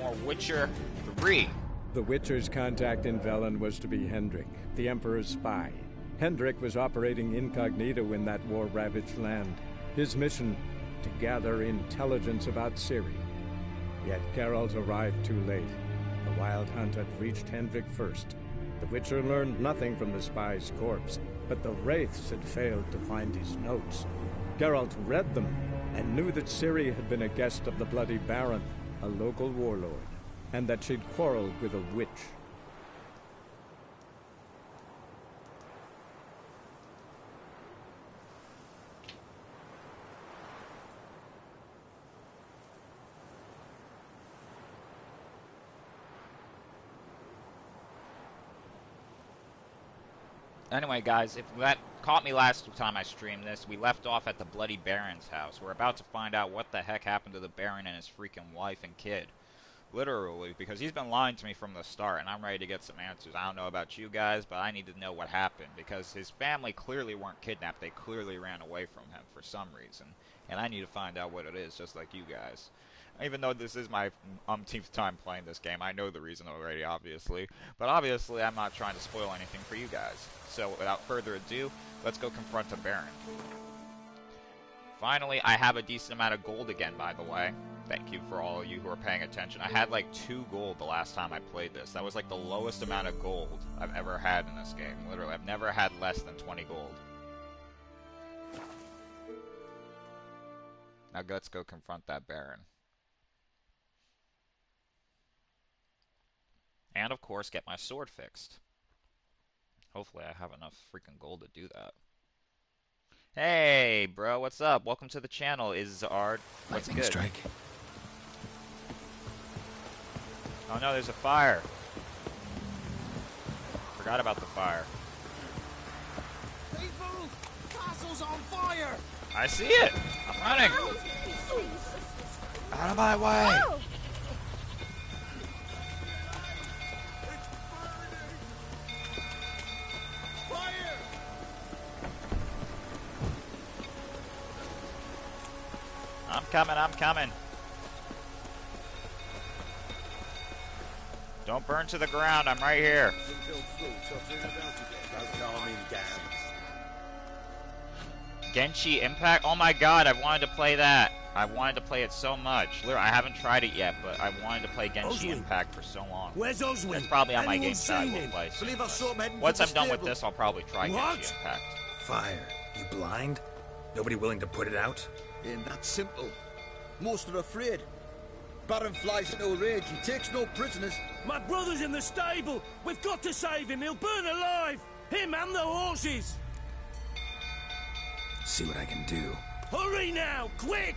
more Witcher 3. The Witcher's contact in Velen was to be Hendrik, the Emperor's spy. Hendrik was operating incognito in that war-ravaged land. His mission, to gather intelligence about Ciri. Yet Geralt arrived too late. The Wild Hunt had reached Hendrik first. The Witcher learned nothing from the spy's corpse, but the Wraiths had failed to find his notes. Geralt read them and knew that Ciri had been a guest of the Bloody Baran, a local warlord, and that she'd quarreled with a witch. Anyway, guys, if that caught me last time I streamed this, we left off at the Bloody Baron's house. We're about to find out what the heck happened to the Baron and his freaking wife and kid. Literally, because he's been lying to me from the start, and I'm ready to get some answers. I don't know about you guys, but I need to know what happened, because his family clearly weren't kidnapped. They clearly ran away from him for some reason, and I need to find out what it is, just like you guys. Even though this is my umpteenth time playing this game, I know the reason already, obviously. But obviously, I'm not trying to spoil anything for you guys. So, without further ado, let's go confront the Baron. Finally, I have a decent amount of gold again, by the way. Thank you for all of you who are paying attention. I had like 2 gold the last time I played this. That was like the lowest amount of gold I've ever had in this game. Literally, I've never had less than 20 gold. Now let's go confront that Baron. And, of course, get my sword fixed. Hopefully I have enough freaking gold to do that. Hey, bro, what's up? Welcome to the channel, Izzard. What's good? Strike. Oh no, there's a fire. Forgot about the fire. People! Castle's on fire! I see it! I'm running! Out of my way! Oh. I'm coming. Don't burn to the ground, I'm right here. Genshi Impact? Oh my god, I've wanted to play that. I wanted to play it so much. Literally, I haven't tried it yet, but I wanted to play Genshi Impact for so long. Where's Oswin? It's probably on my game that I will play soon. Once I'm done with this, I'll probably try Genshi Impact. Fire. You blind? Nobody willing to put it out? Ain't that simple. Most are afraid. Baron flies into a rage. He takes no prisoners. My brother's in the stable. We've got to save him. He'll burn alive. Him and the horses. See what I can do. Hurry now, quick!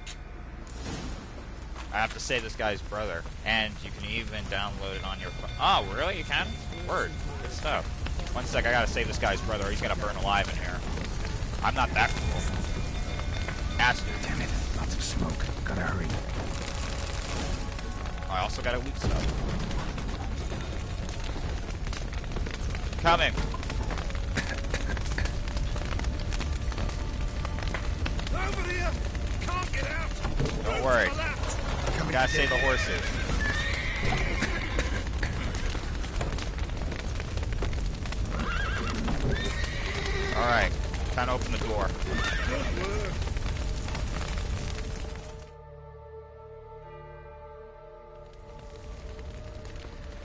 I have to save this guy's brother, and you can even download it on your phone. Oh, really? You can? Word. Good stuff. One sec, I gotta save this guy's brother, or he's gonna burn alive in here. I'm not that cool. Bastard. Damn it. Lots of smoke. Gotta hurry. I also gotta loot stuff. Coming. Over here! Can't get out! Don't worry. We gotta save the horses. Alright. Time to open the door.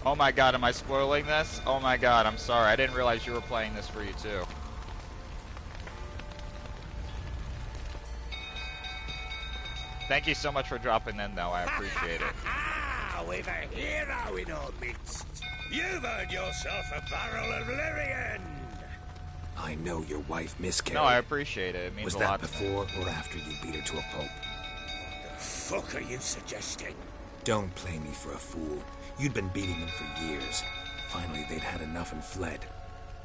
Oh my god, am I spoiling this? Oh my god, I'm sorry. I didn't realize you were playing this for you too. Thank you so much for dropping in, though. I appreciate it. We've a hero in our midst. You've earned yourself a barrel of Lyrian. I know your wife miscarried. No, I appreciate it. It means Was a that lot to me. before or after you beat her to a pulp? What the fuck are you suggesting? Don't play me for a fool. You'd been beating them for years. Finally, they'd had enough and fled.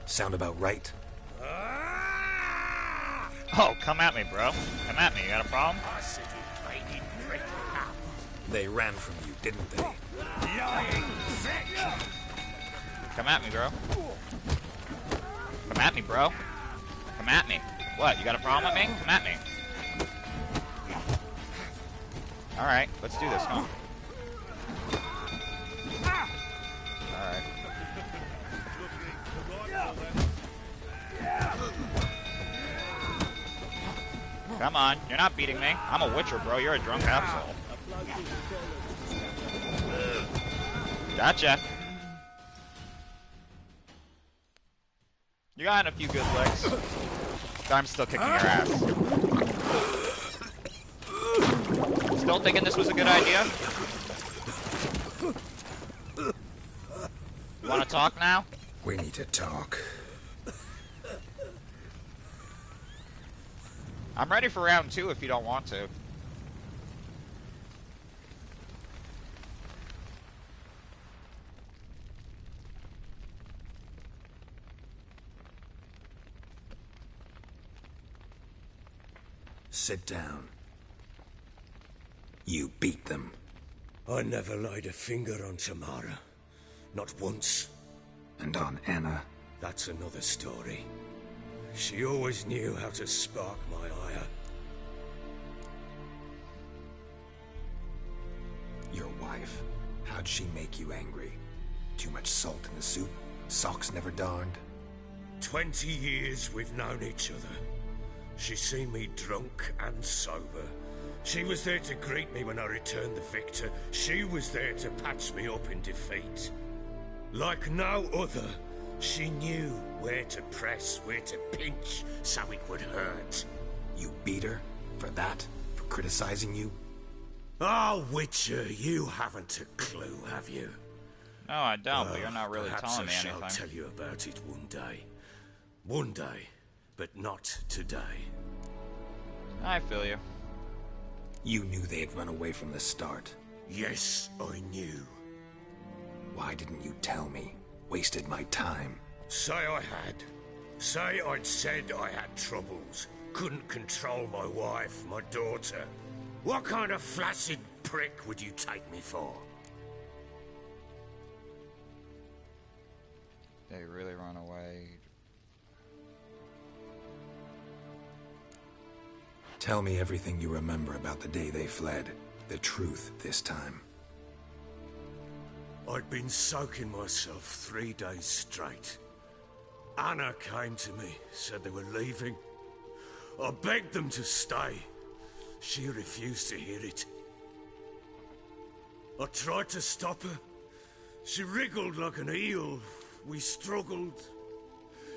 Sound about right? Oh, come at me, bro. Come at me. You got a problem? They ran from you, didn't they? Lying thick! Come at me, bro. Come at me, bro. Come at me. What, you got a problem with me? Come at me. Alright, let's do this, huh? Come on, you're not beating me. I'm a witcher, bro. You're a drunk asshole. Gotcha. You got in a few good licks. I'm still kicking your ass. Still thinking this was a good idea? You want to talk now? We need to talk. I'm ready for round 2 if you don't want to. Sit down. You beat them. I never laid a finger on Tamara. Not once. And on Anna? That's another story. She always knew how to spark my ire. Your wife. How'd she make you angry? Too much salt in the soup? Socks never darned? 20 years we've known each other. She's seen me drunk and sober. She was there to greet me when I returned the victor. She was there to patch me up in defeat. Like no other, she knew where to press, where to pinch, so it would hurt. You beat her? For that? For criticizing you? Oh, Witcher, you haven't a clue, have you? No, I don't, but you're not really Perhaps telling me I shall anything. tell you about it one day. One day, but not today. I feel you. You knew they had run away from the start. Yes, I knew. Why didn't you tell me? Wasted my time. Say I had. Say I'd said I had troubles. Couldn't control my wife, my daughter. What kind of flaccid prick would you take me for? They really run away. Tell me everything you remember about the day they fled. The truth this time. I'd been soaking myself 3 days straight. Anna came to me, said they were leaving. I begged them to stay. She refused to hear it. I tried to stop her. She wriggled like an eel. We struggled.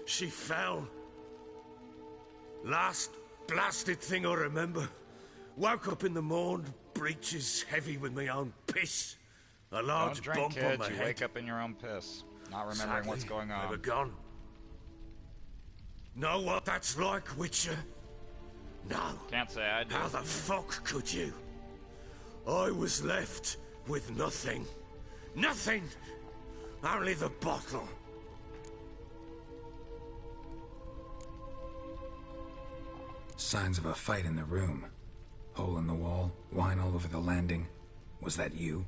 She fell. Last blasted thing I remember. Woke up in the morn, breeches heavy with my own piss. A large Don't drink, bump on kids. my You head. wake up in your own piss. Not remembering what's Sadly, going They were on. gone. Know what that's like, Witcher? No. Can't say I do. How the fuck could you? I was left with nothing. Nothing! Only the bottle. Signs of a fight in the room. Hole in the wall, wine all over the landing. Was that you?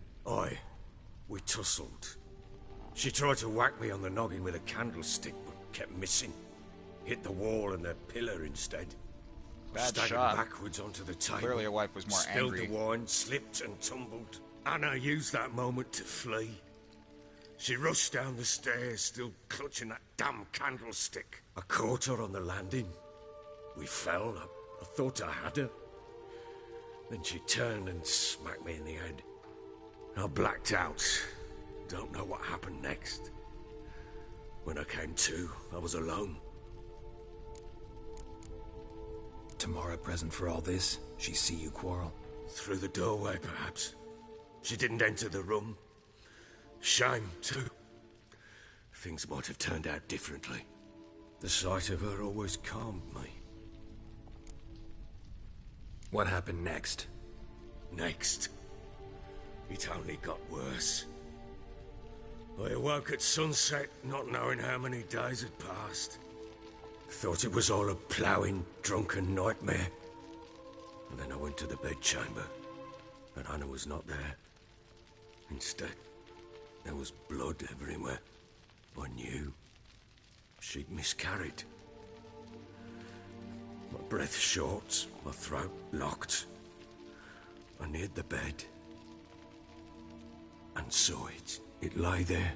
We tussled. She tried to whack me on the noggin with a candlestick, but kept missing. Hit the wall and the pillar instead. Bad Staggered shot. backwards onto the table. Clearly your wife was more Spilled angry. the wine, slipped and tumbled. Anna used that moment to flee. She rushed down the stairs, still clutching that damn candlestick. I caught her on the landing. We fell. I thought I had her. Then she turned and smacked me in the head. I blacked out. Don't know what happened next. When I came to, I was alone. Tamara present for all this? She see you quarrel? Through the doorway, perhaps. She didn't enter the room. Shame, too. Things might have turned out differently. The sight of her always calmed me. What happened next? Next, it only got worse. I awoke at sunset, not knowing how many days had passed. Thought it was all a ploughing, drunken nightmare. And then I went to the bedchamber, but Anna was not there. Instead, there was blood everywhere. I knew she'd miscarried. My breath short, my throat locked. I neared the bed and saw it. It lay there,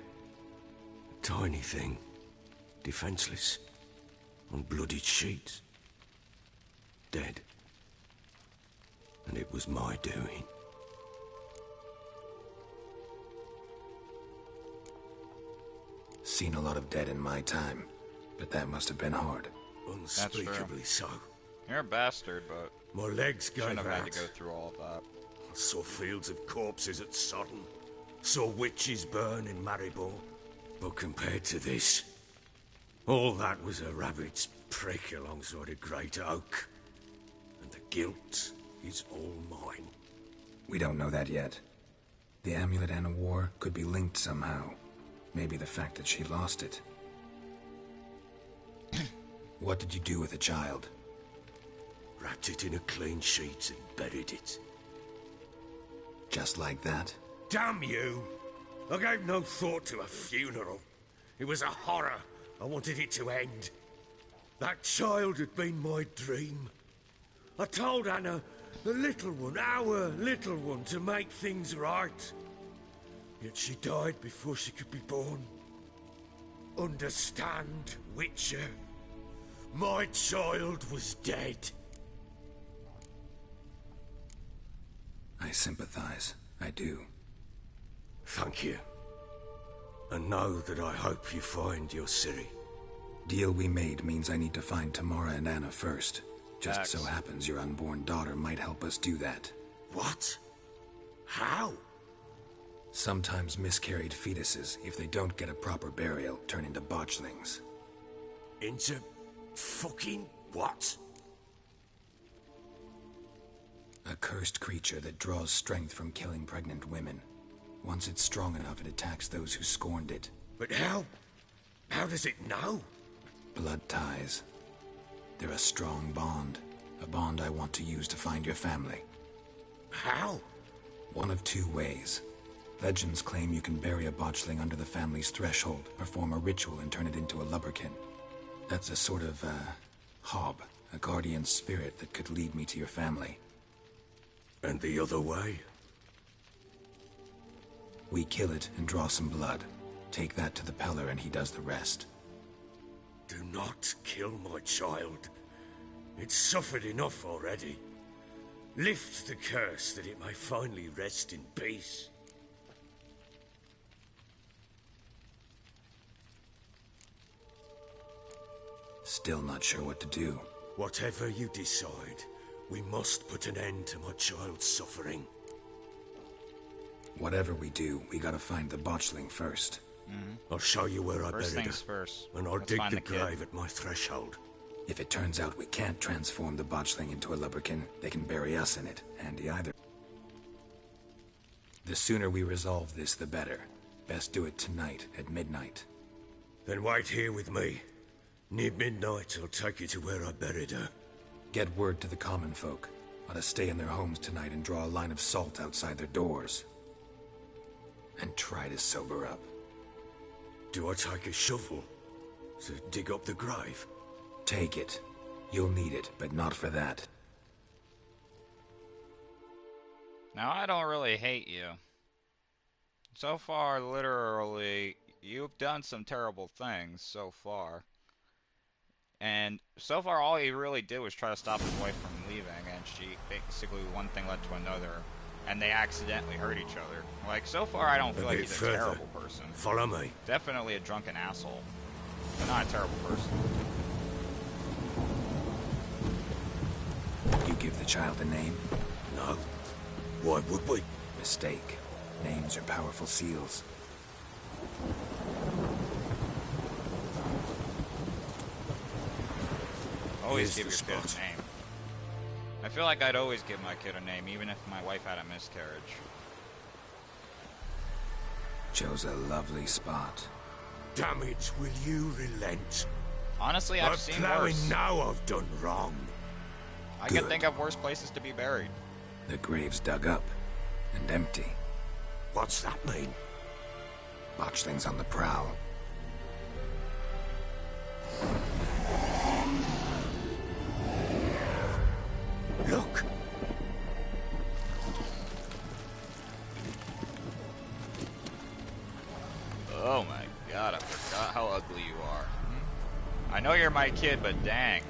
a tiny thing, defenseless, on bloodied sheets, dead. And it was my doing. Seen a lot of dead in my time, but that must have been hard. Unspeakably so. You're a bastard, but My legs gave shouldn't have had out. to go through all of that. I saw fields of corpses at Sodden. Saw witches burn in Maribor. But compared to this, all that was a rabbit's prick alongside a great oak. And the guilt is all mine. We don't know that yet. The amulet Anna wore could be linked somehow. Maybe the fact that she lost it. What did you do with the child? Wrapped it in a clean sheet and buried it. Just like that? Damn you! I gave no thought to a funeral. It was a horror. I wanted it to end. That child had been my dream. I told Anna, the little one, our little one, to make things right. Yet she died before she could be born. Understand, Witcher? My child was dead. I sympathize. I do. Thank you. And know that I hope you find your Ciri. Deal we made means I need to find Tamara and Anna first. Just Facts. so happens your unborn daughter might help us do that. What? How? Sometimes miscarried fetuses, if they don't get a proper burial, turn into botchlings. Into fucking what? A cursed creature that draws strength from killing pregnant women. Once it's strong enough, it attacks those who scorned it. But how? How does it know? Blood ties. They're a strong bond. A bond I want to use to find your family. How? One of two ways. Legends claim you can bury a botchling under the family's threshold, perform a ritual, and turn it into a lubberkin. That's a sort of, hob, a guardian spirit that could lead me to your family. And the other way? We kill it and draw some blood. Take that to the Peller and he does the rest. Do not kill my child. It's suffered enough already. Lift the curse that it may finally rest in peace. Still not sure what to do. Whatever you decide, we must put an end to my child's suffering. Whatever we do, we gotta find the botchling first. I'll show you where I First buried her. things first. And I'll Let's dig find the the kid. grave at my threshold. If it turns out we can't transform the botchling into a lubberkin, they can bury us in it. Handy either. The sooner we resolve this, the better. Best do it tonight, at midnight. Then wait here with me. Near midnight, I'll take you to where I buried her. Get word to the common folk. Let us stay in their homes tonight and draw a line of salt outside their doors. And try to sober up. Do I take a shovel to dig up the grave? Take it. You'll need it, but not for that. Now, I don't really hate you. So far, literally, you've done some terrible things so far. And so far, all he really did was try to stop his wife from leaving, and she basically, one thing led to another, and they accidentally hurt each other. Like, so far, I don't feel like bit he's a further. terrible person. Follow me. Definitely a drunken asshole, but not a terrible person. You give the child a name? No. Why would we? Mistake. Names are powerful seals. Always Here's give the your kid spot. a name. I feel like I'd always give my kid a name, even if my wife had a miscarriage. Chose a lovely spot. Damn it, will you relent? Honestly, I'm I've seen plowing worse. now I've done wrong. I can Good. think of worse places to be buried. The grave's dug up and empty. What's that mean? Botchling's on the prowl. Look! Oh my god, I forgot how ugly you are. I know you're my kid, but dang.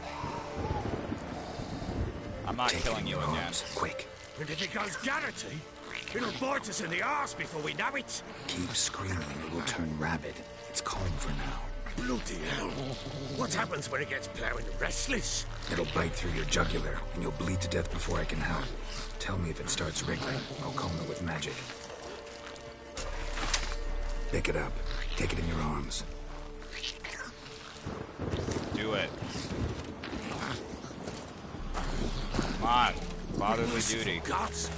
I'm not Take it killing in you your again. arms, quick. And if it goes Garrity, it'll bite us in the arse before we know it. Keep screaming, it will turn rabid. It's calm for now. Bloody hell. What happens when it gets plowing restless? It'll bite through your jugular, and you'll bleed to death before I can help. Tell me if it starts wriggling. I'll calm it with magic. Pick it up. Take it in your arms. Do it. Come on. Fatherly duty. Gods.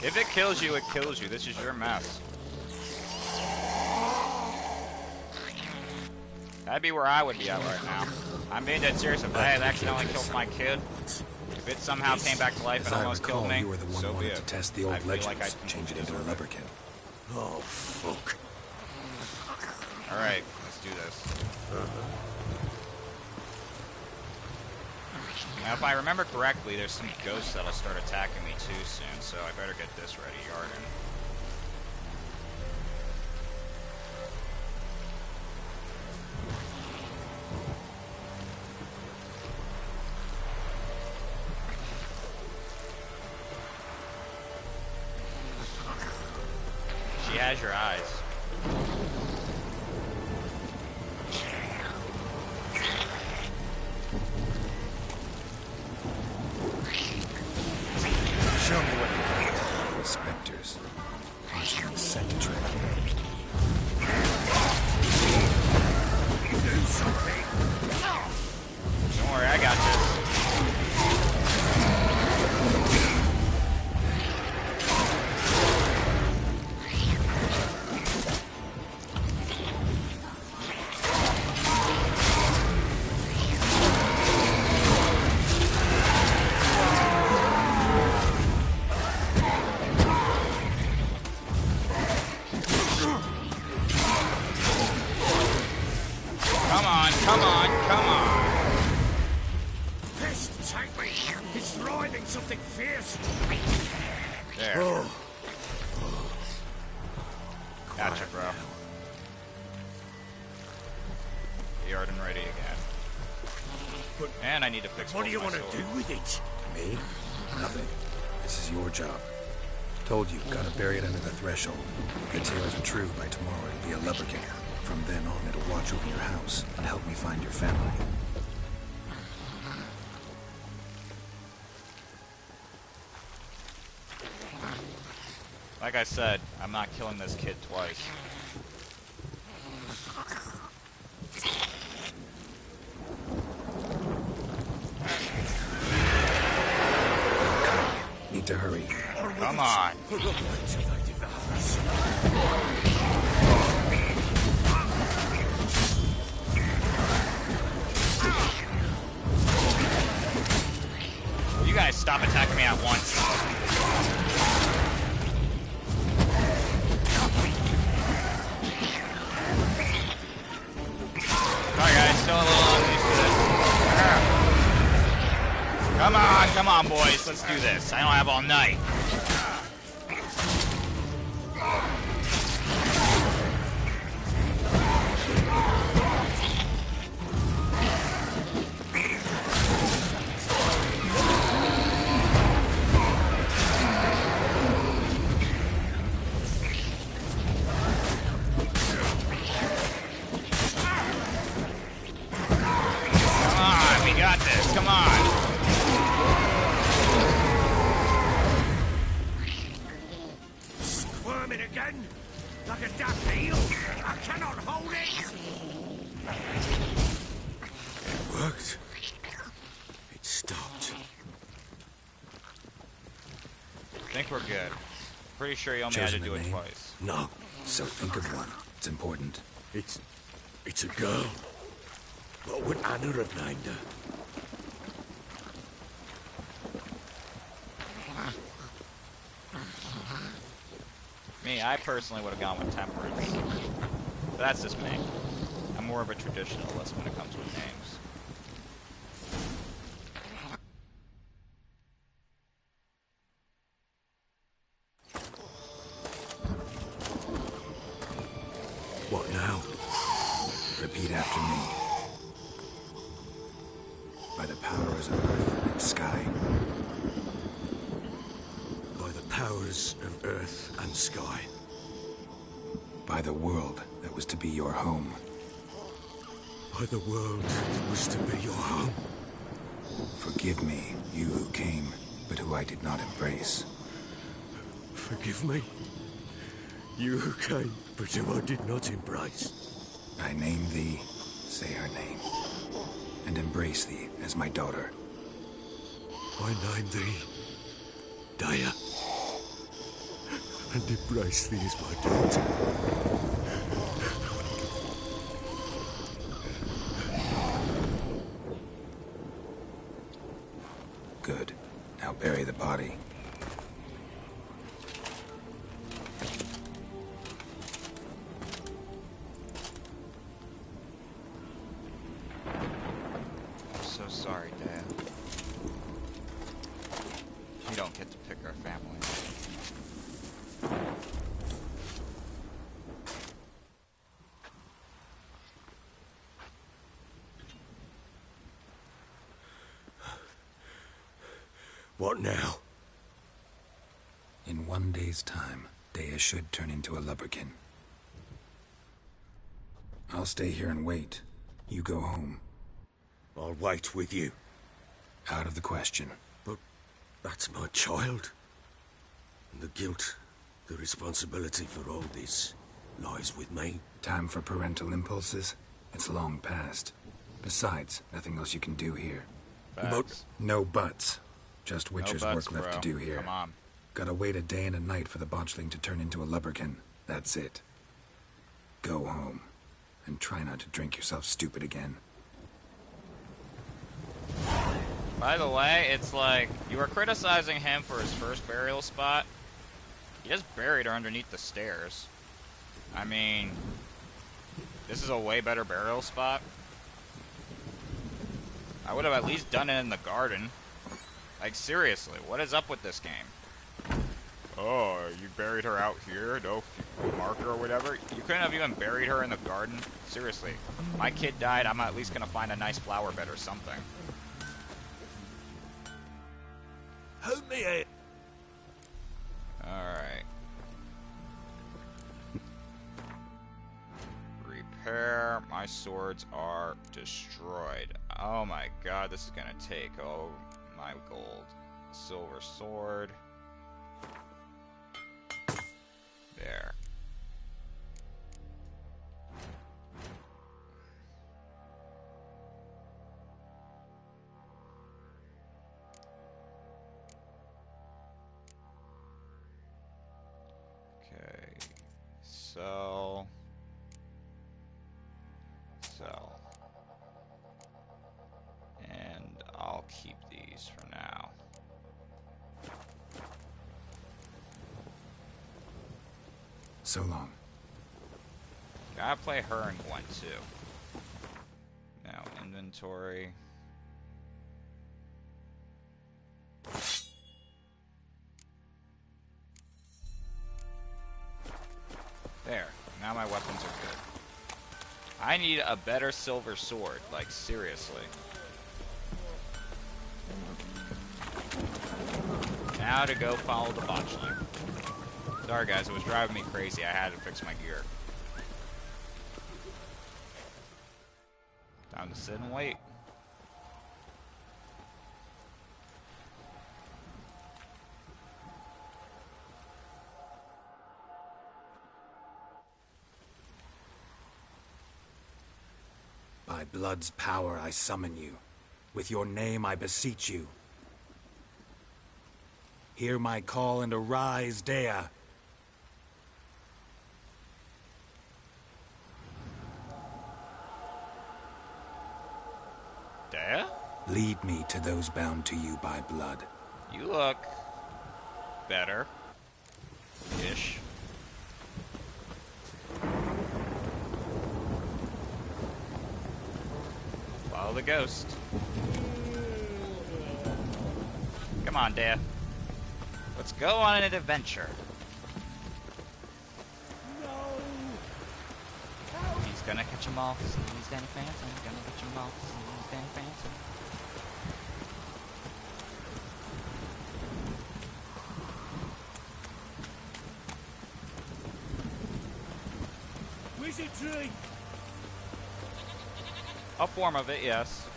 If it kills you, it kills you. This is your mess. That'd be where I would be at right now. I'm being dead serious. If I had accidentally killed my kid, if it somehow came back to life and almost killed me, you were the one so who be wanted it. to test the old I feel legends, like I change it into a lubberkin. Oh, fuck. Alright, let's do this. Now, if I remember correctly, there's some ghosts that'll start attacking me too soon, so I better get this ready, Yarden. She has your eyes. Show me what you got. Specters. Watch them scent trick. Do something. Don't worry, I got this. Come on, come on. Pest, take me. It's writhing something fierce. There. Oh. Gotcha, bro. Yarden ready again. And I need to fix What do you want to do with it? Me? Nothing. This is your job. Told you, gotta bury it under the threshold. If the tales are true, by tomorrow it'll be a lubberkin. From then on, it'll watch over your house and help me find your family. Like I said, I'm not killing this kid twice. Need to hurry. Come on. Will you guys stop attacking me at once? Sorry guys, still a little unused to this. Come on boys, let's do this. I don't have all night. Come on. Squirming again? Like a duck eel? I cannot hold it! It worked. It stopped. I think we're good. Pretty sure you only had to do it twice. No. So think of one. It's important. It's a girl. What would Anna have named her? Me, I personally would have gone with Temperance. But that's just me. I'm more of a traditionalist when it comes with names. What now? Repeat after me. By the powers of Earth what sky? By the powers of earth and sky. By the world that was to be your home. By the world that was to be your home. Forgive me, you who came, but who I did not embrace. Forgive me, you who came, but who I did not embrace. I name thee, say her name, and embrace thee as my daughter. I name thee, Daya, and embrace thee as my daughter. Good. Now bury the body. I'm so sorry, Dad. You don't get to pick our family. What now? In 1 day's time, Dea should turn into a lubberkin. I'll stay here and wait. You go home. I'll wait with you. Out of the question. But that's my child. And the guilt, the responsibility for all this lies with me. Time for parental impulses? It's long past. Besides, nothing else you can do here. Facts. No buts. Just No Witcher's buts, work left bro. to do here. Come on. Gotta wait a day and a night for the botchling to turn into a lubberkin. That's it. Go home. And try not to drink yourself stupid again. By the way, it's like, you were criticizing him for his first burial spot. He just buried her underneath the stairs. I mean, this is a way better burial spot. I would have at least done it in the garden. Like, seriously, what is up with this game? Oh, you buried her out here? No marker or whatever? You couldn't have even buried her in the garden? Seriously. My kid died, I'm at least gonna find a nice flower bed or something. Help me out. Alright. Repair. My swords are destroyed. Oh my god, this is gonna take my gold. Silver sword. There. Okay. Sell. And I'll keep these for now. So long. Gotta play her and Gwen too. Now, inventory. There. Now my weapons are good. I need a better silver sword. Like, seriously. Now to go follow the botchling. Sorry guys, it was driving me crazy. I had to fix my gear. Time to sit and wait. By blood's power I summon you. With your name I beseech you. Hear my call and arise, Dea. Dea? Lead me to those bound to you by blood. You look better. Ish. Follow the ghost. Come on, Dea. Let's go on an adventure. No! He's gonna catch 'em all. He's Danny Phantom. Gonna catch 'em all. He's Danny Phantom. tree. A form of it, yes.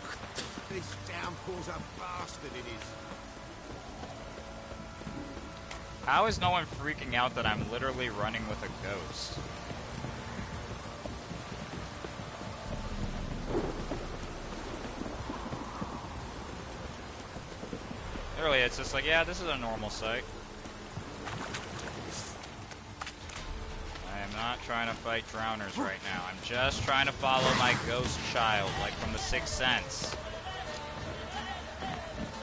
This downpour's a bastard, it is. How is no one freaking out that I'm literally running with a ghost? Literally, it's just like, yeah, this is a normal sight. I am not trying to fight drowners right now. I'm just trying to follow my ghost child, like from the Sixth Sense.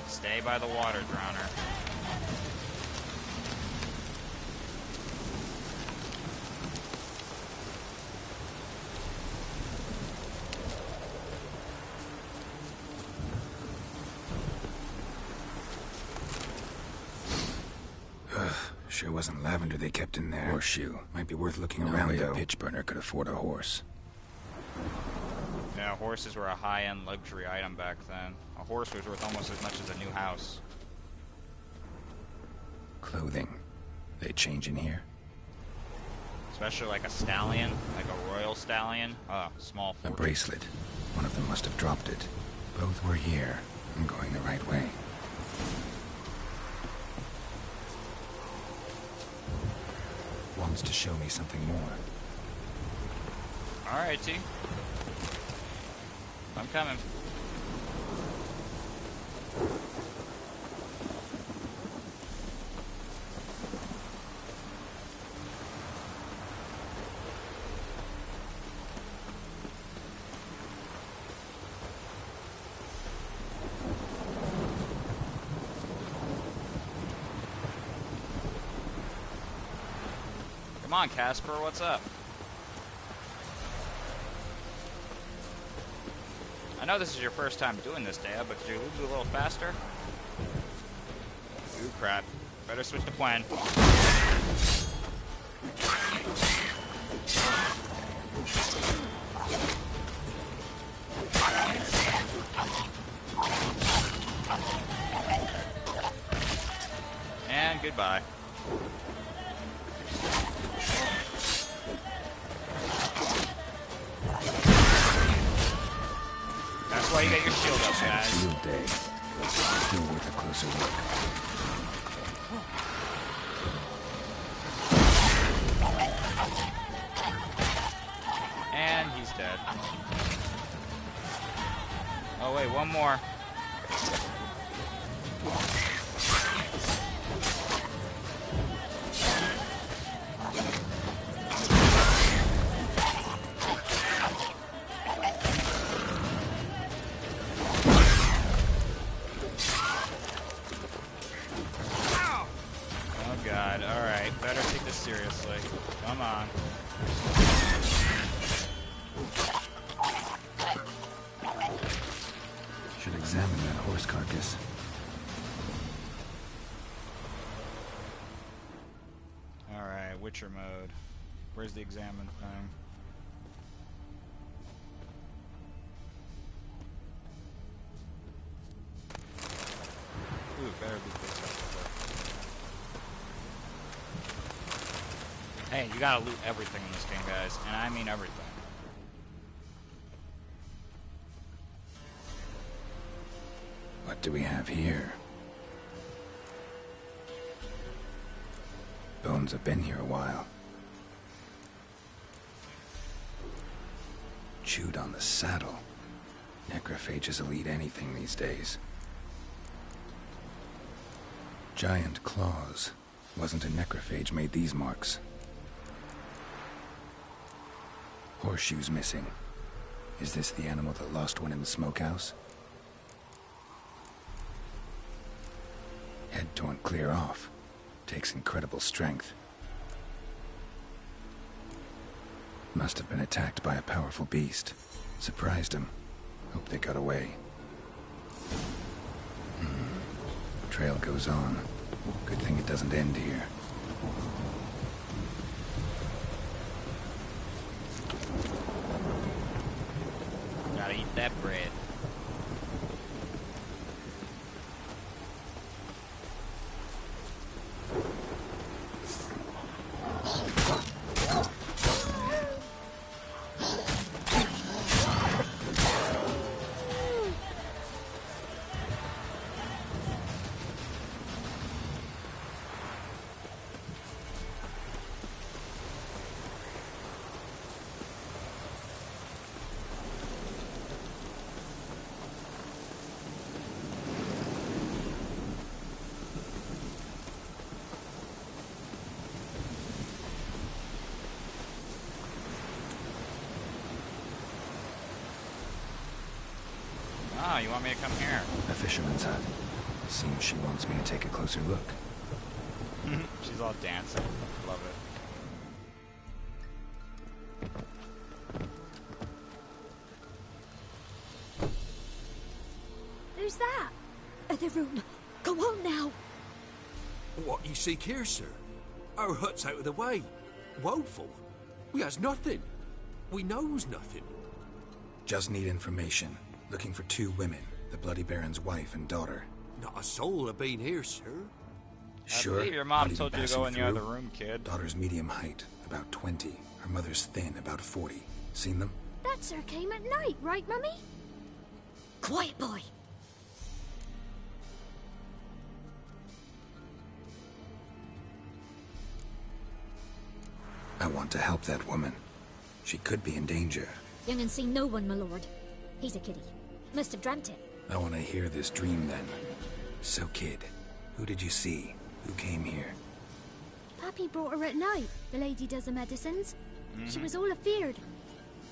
Stay by the water, drowner. Sure wasn't lavender they kept in there. Horseshoe. Might be worth looking around, though. A pitch burner could afford a horse. Yeah, horses were a high-end luxury item back then. A horse was worth almost as much as a new house. Clothing. They change in here? Especially like a stallion, like a royal stallion. Small fortune. A bracelet. One of them must have dropped it. Both were here. I'm going the right way. Wants to show me something more. Alright, T. I'm coming. Come on, Casper, what's up? I know this is your first time doing this, Dad, but could you move a little faster? Ooh, crap. Better switch to plan. And goodbye. That's why you get your shield up, guys. Field day. Still worth a closer look. And he's dead. Oh wait, one more. Seriously. Come on. Should examine that horse carcass. Alright, Witcher mode. Where's the examine thing? Ooh, better be good stuff. Hey, you gotta loot everything in this game, guys. And I mean everything. What do we have here? Bones have been here a while. Chewed on the saddle. Necrophages will eat anything these days. Giant claws. Wasn't a necrophage made these marks. Horseshoes missing. Is this the animal that lost one in the smokehouse? Head torn clear off. Takes incredible strength. Must have been attacked by a powerful beast. Surprised him. Hope they got away. Trail goes on. Good thing it doesn't end here. Gotta eat that bread. you want me to come here? A fisherman's hut. Seems she wants me to take a closer look. She's all dancing. Love it. Who's that? The room. Go on now. What you seek here, sir? Our hut's out of the way. Woeful. We has nothing. We knows nothing. Just need information. Looking for 2 women, the Bloody Baron's wife and daughter. Not a soul have been here, sir. Sure. I believe your mom not told even you to go in passing the other through? room, kid. Daughter's medium height, about 20. Her mother's thin, about 40. Seen them? That sir came at night, right, Mummy? Quiet, boy. I want to help that woman. She could be in danger. Young and seen no one, my lord. He's a kiddie. Must have dreamt it. I want to hear this dream then. So, kid, who did you see? Who came here? Pappy brought her at night. The lady does the medicines. She was all afeared.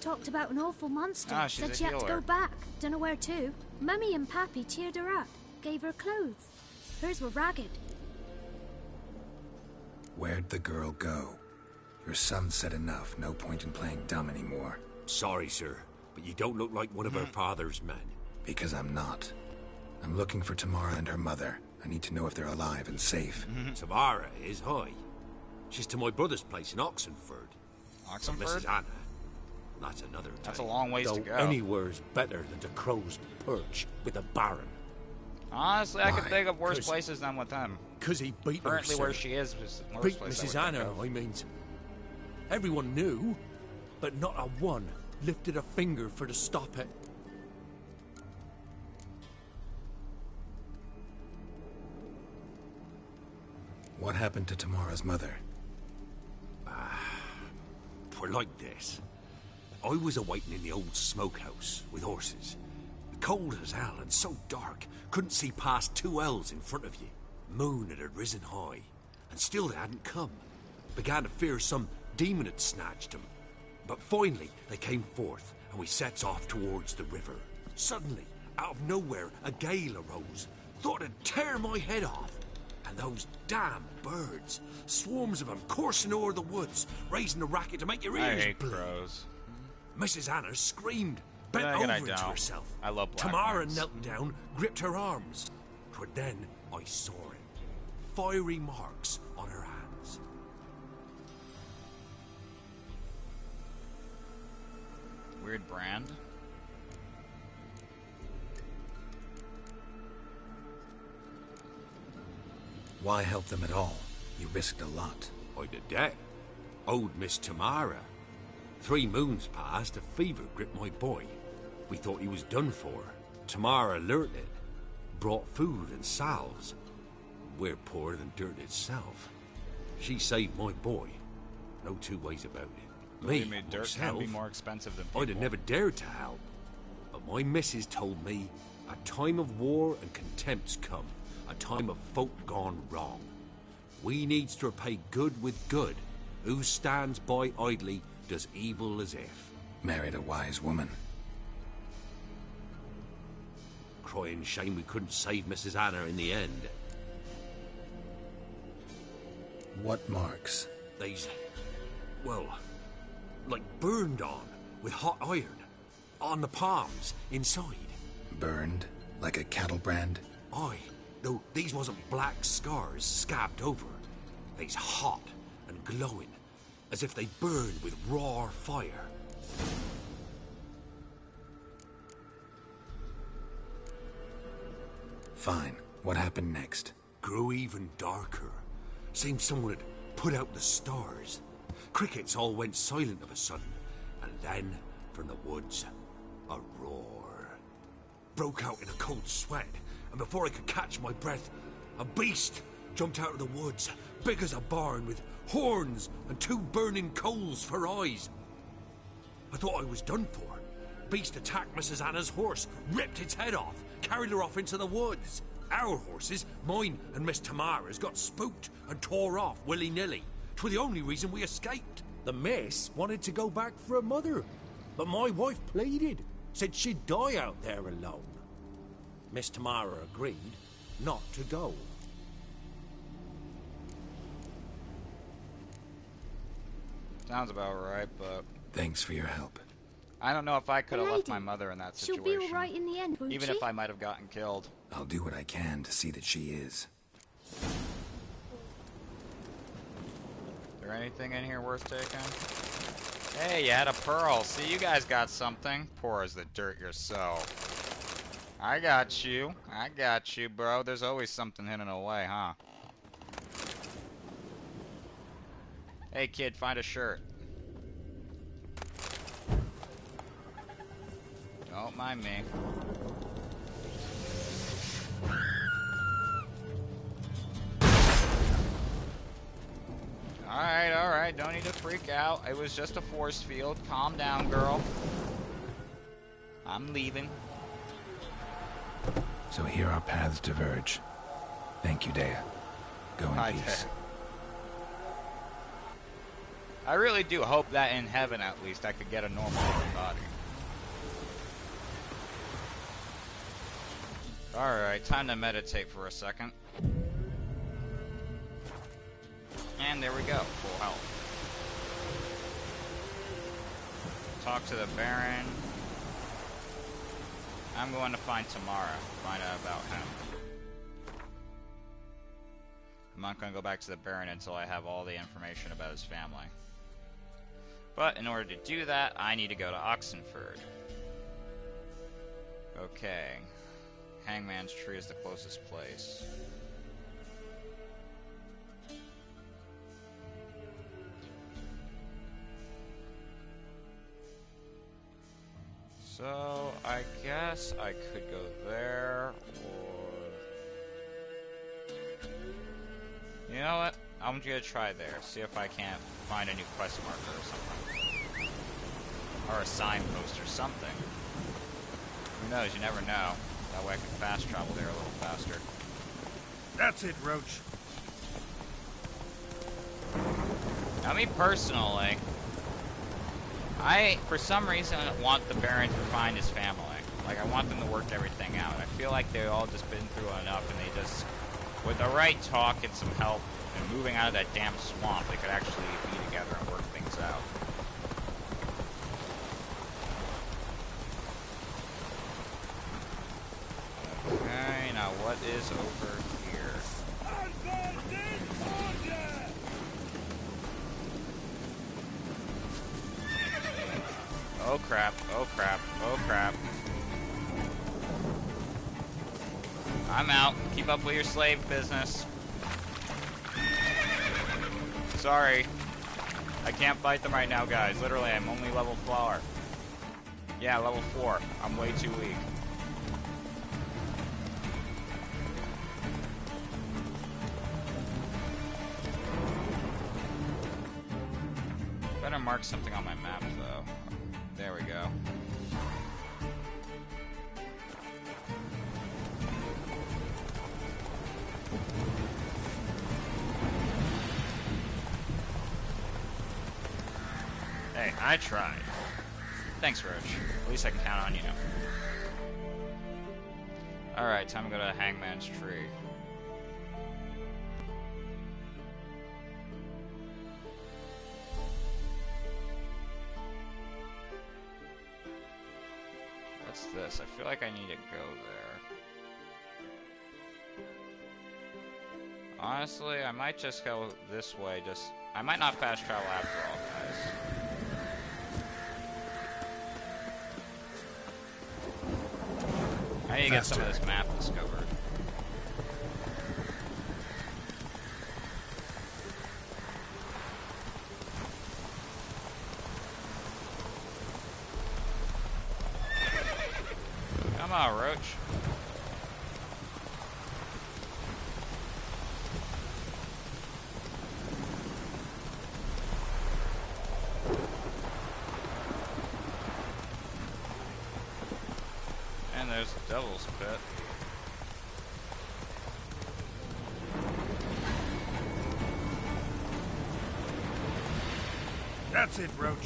Talked about an awful monster. Ah, she's Said a she had to healer. go back. Don't know where to. Mummy and Pappy cheered her up. Gave her clothes. Hers were ragged. Where'd the girl go? Your son said enough. No point in playing dumb anymore. Sorry, sir, but you don't look like one of our father's men. Because I'm not. I'm looking for Tamara and her mother. I need to know if they're alive and safe. Tamara is high. She's to my brother's place in Oxenford. Oxenford? Mrs. Anna, that's another time. That's a long ways to Though go. anywhere's better than the Crow's Perch with a Baron. Honestly, I could Why? think of worse 'Cause- places than with them. 'Cause he beat her, Currently, sir. where she is the worst Beat place Mrs. I would Anna, think of. I mean. Everyone knew, but not a one lifted a finger for to stop it. What happened to Tamara's mother? Twere like this. I was awaiting in the old smokehouse with horses. Cold as hell and so dark, couldn't see past 2 ells in front of you. Moon had risen high, and still they hadn't come. Began to fear some demon had snatched them. But finally they came forth, and we sets off towards the river. Suddenly, out of nowhere, a gale arose. Thought it'd tear my head off. And those damn birds, swarms of them coursing o'er the woods, raising a racket to make your I ears hate bleed. crows. Mrs. Anna screamed, bent Yeah, again, I over into don't. herself. I love black Tamara ones. knelt down, gripped her arms. 'Twere then I saw it. Fiery marks on her hands. Weird brand. Why help them at all? You risked a lot. I did that. Owed Miss Tamara. 3 moons passed, a fever gripped my boy. We thought he was done for. Tamara learnt it. Brought food and salves. We're poorer than dirt itself. She saved my boy. No 2 ways about it. Believe me, dirt can myself, be more expensive than people. I'd have never dared to help. But my missus told me a time of war and contempt's come. A time of folk gone wrong. We needs to repay good with good. Who stands by idly does evil as if. Married a wise woman. Crying shame we couldn't save Mrs. Anna in the end. What marks? They's, well, like burned on with hot iron. On the palms, inside. Burned? Like a cattle brand? Aye, though these wasn't black scars scabbed over. They's hot and glowing, as if they burned with raw fire. Fine. What happened next? Grew even darker. Seemed someone had put out the stars. Crickets all went silent of a sudden, and then, from the woods, a roar. Broke out in a cold sweat, and before I could catch my breath, a beast jumped out of the woods, big as a barn, with horns and 2 burning coals for eyes. I thought I was done for. Beast attacked Mrs. Anna's horse, ripped its head off, carried her off into the woods. Our horses, mine and Miss Tamara's, got spooked and tore off willy-nilly. 'Twere the only reason we escaped. The miss wanted to go back for her mother, but my wife pleaded, said she'd die out there alone. Miss Tamara agreed not to go. Sounds about right, but Thanks for your help. I don't know if I could have left lady, my mother in that she'll situation. be all right in the end, won't even she? if I might have gotten killed. I'll do what I can to see that she is. Is there anything in here worth taking? Hey, you had a pearl. See, you guys got something. Poor as the dirt yourself. I got you. I got you, bro. There's always something hidden away, huh? Hey, kid, find a shirt. Don't mind me. Alright, don't need to freak out. It was just a force field. Calm down, girl. I'm leaving. So here our paths diverge. Thank you, Dea. Go in Hi, peace. Dea. I really do hope that in heaven, at least, I could get a normal body. Alright, time to meditate for a second. And there we go, full health. Talk to the Baron. I'm going to find Tamara, find out about him. I'm not going to go back to the Baron until I have all the information about his family. But in order to do that, I need to go to Oxenford. Okay. Hangman's Tree is the closest place. So, I guess I could go there, or... You know what? I'm gonna try there, see if I can't find a new quest marker or something. Or a signpost or something. Who knows, you never know. That way I can fast travel there a little faster. That's it, Roach. Now, me personally, I, for some reason, want the Baron to find his family. Like, I want them to work everything out. I feel like they've all just been through enough, and they just, with the right talk and some help, and moving out of that damn swamp, they could actually be together and work things out. Okay, now what is over here? Oh crap, oh crap, oh crap. I'm out. Keep up with your slave business. Sorry. I can't fight them right now, guys. Literally, I'm only level 4. Yeah, level 4. I'm way too weak. Better mark something on my map, though. There we go. Hey, I tried. Thanks, Roach. At least I can count on you. Alright, time to go to Hangman's Tree. What's this? I feel like I need to go there. Honestly, I might just go this way, I might not fast travel after all, guys. I need to get some of this map discovered. Come on, Roach. And there's the Devil's Pit. That's it, Roach.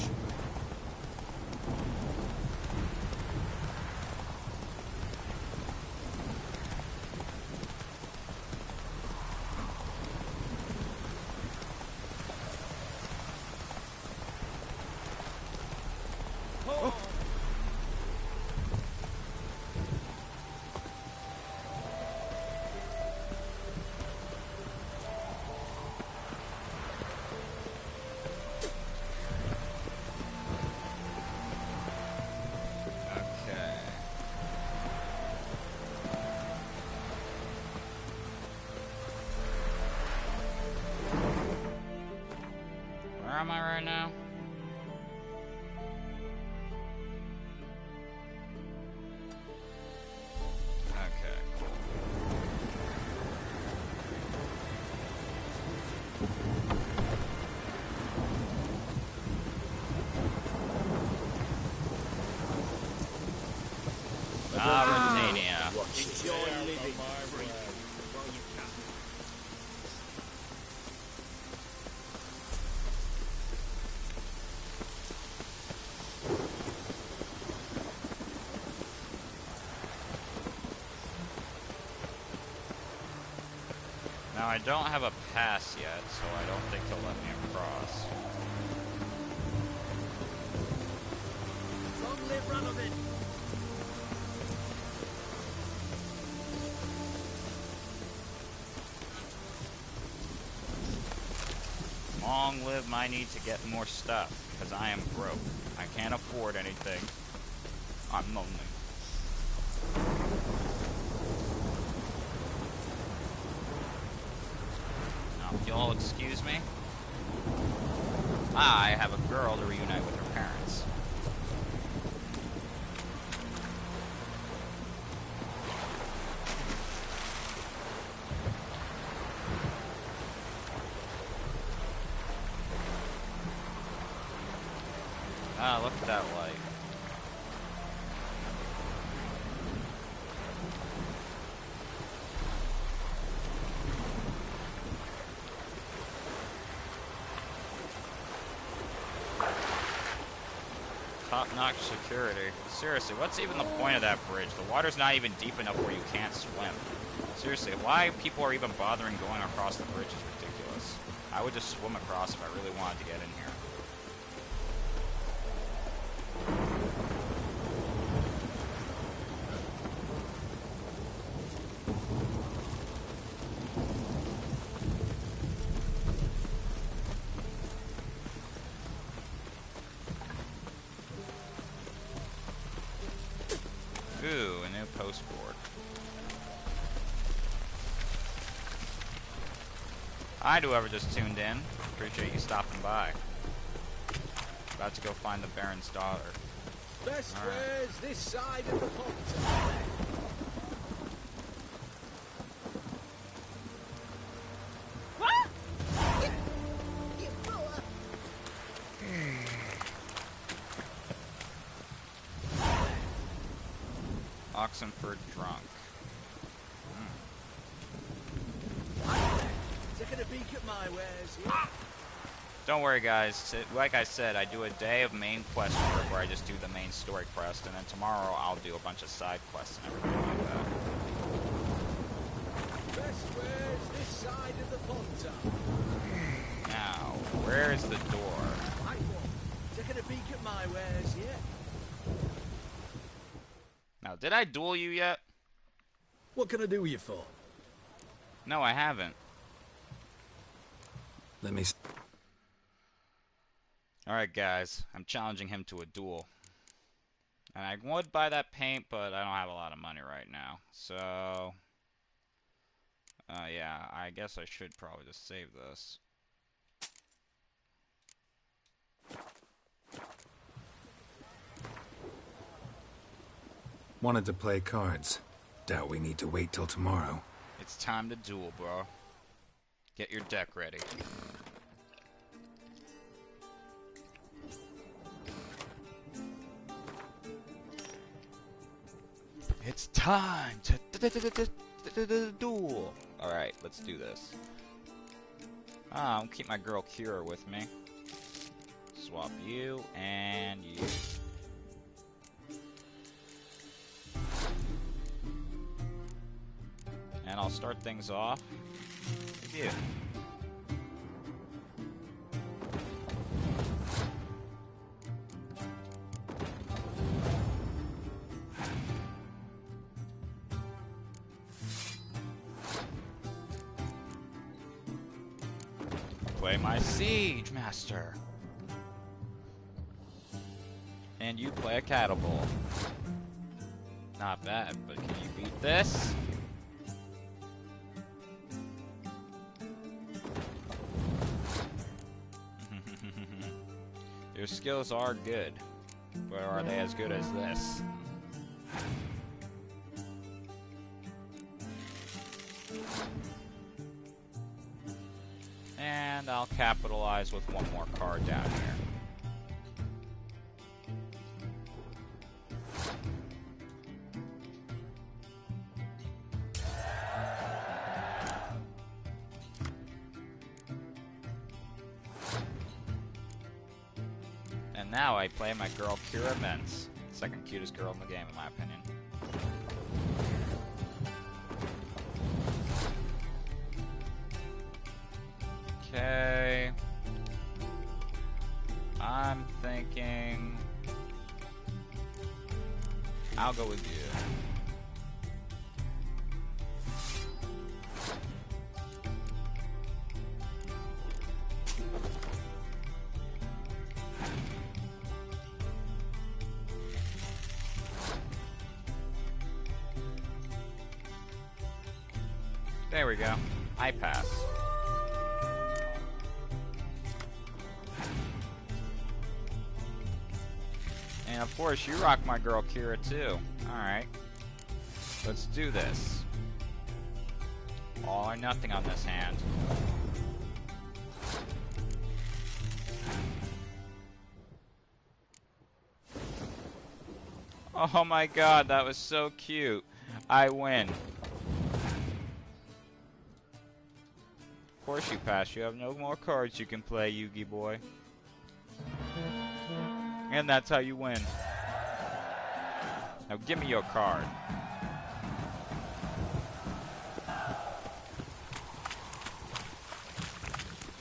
Where am I right now? Okay, cool. Mauritania. Enjoy living free. Now I don't have a pass yet, so I don't think he'll let me across. Long live Radovid. Long live my need to get more stuff, because I am broke. I can't afford anything. I'm lonely. Now, if you'll excuse me, I have a girl to reunite with her parents. Ah, look at that light. Top-notch security. Seriously, what's even the point of that bridge? The water's not even deep enough where you can't swim. Seriously, why people are even bothering going across the bridge is ridiculous. I would just swim across if I really wanted to get in here. Ooh, a new postboard. Hi to whoever just tuned in. Appreciate you stopping by. About to go find the Baron's daughter. Best All right. ways this side of the pond. Oxenford drunk. Taking a peek at my wares, yeah? Don't worry, guys. Like I said, I do a day of main quest work where I just do the main story quest, and then tomorrow I'll do a bunch of side quests and everything like that. Best ways this side of the pond. Now, where is the door? Right one. Taking a peek at my wares, yeah? Now, did I duel you yet? What can I do you for? No, I haven't. Let me... Alright, guys. I'm challenging him to a duel. And I would buy that paint, but I don't have a lot of money right now. So... yeah, I guess I should probably just save this. Wanted to play cards. Doubt we need to wait till tomorrow. It's time to duel, bro. Get your deck ready. It's time to duel. Alright, let's do this. I'll keep my girl Kira with me. Swap you and you. And I'll start things off with you. Play my Siege Master. And you play a Catapult. Not bad, but can you beat this? Your skills are good, but are they as good as this? And I'll capitalize with one more card down here. And now I play my girl Kira Vance, second cutest girl in the game in my opinion. Okay. I'm thinking I'll go with you. There we go. I pass. And of course, you rock my girl Kira too. Alright. Let's do this. All or nothing on this hand. Oh my god, that was so cute. I win. Of course you pass. You have no more cards you can play, Yugi boy. And that's how you win. Now give me your card.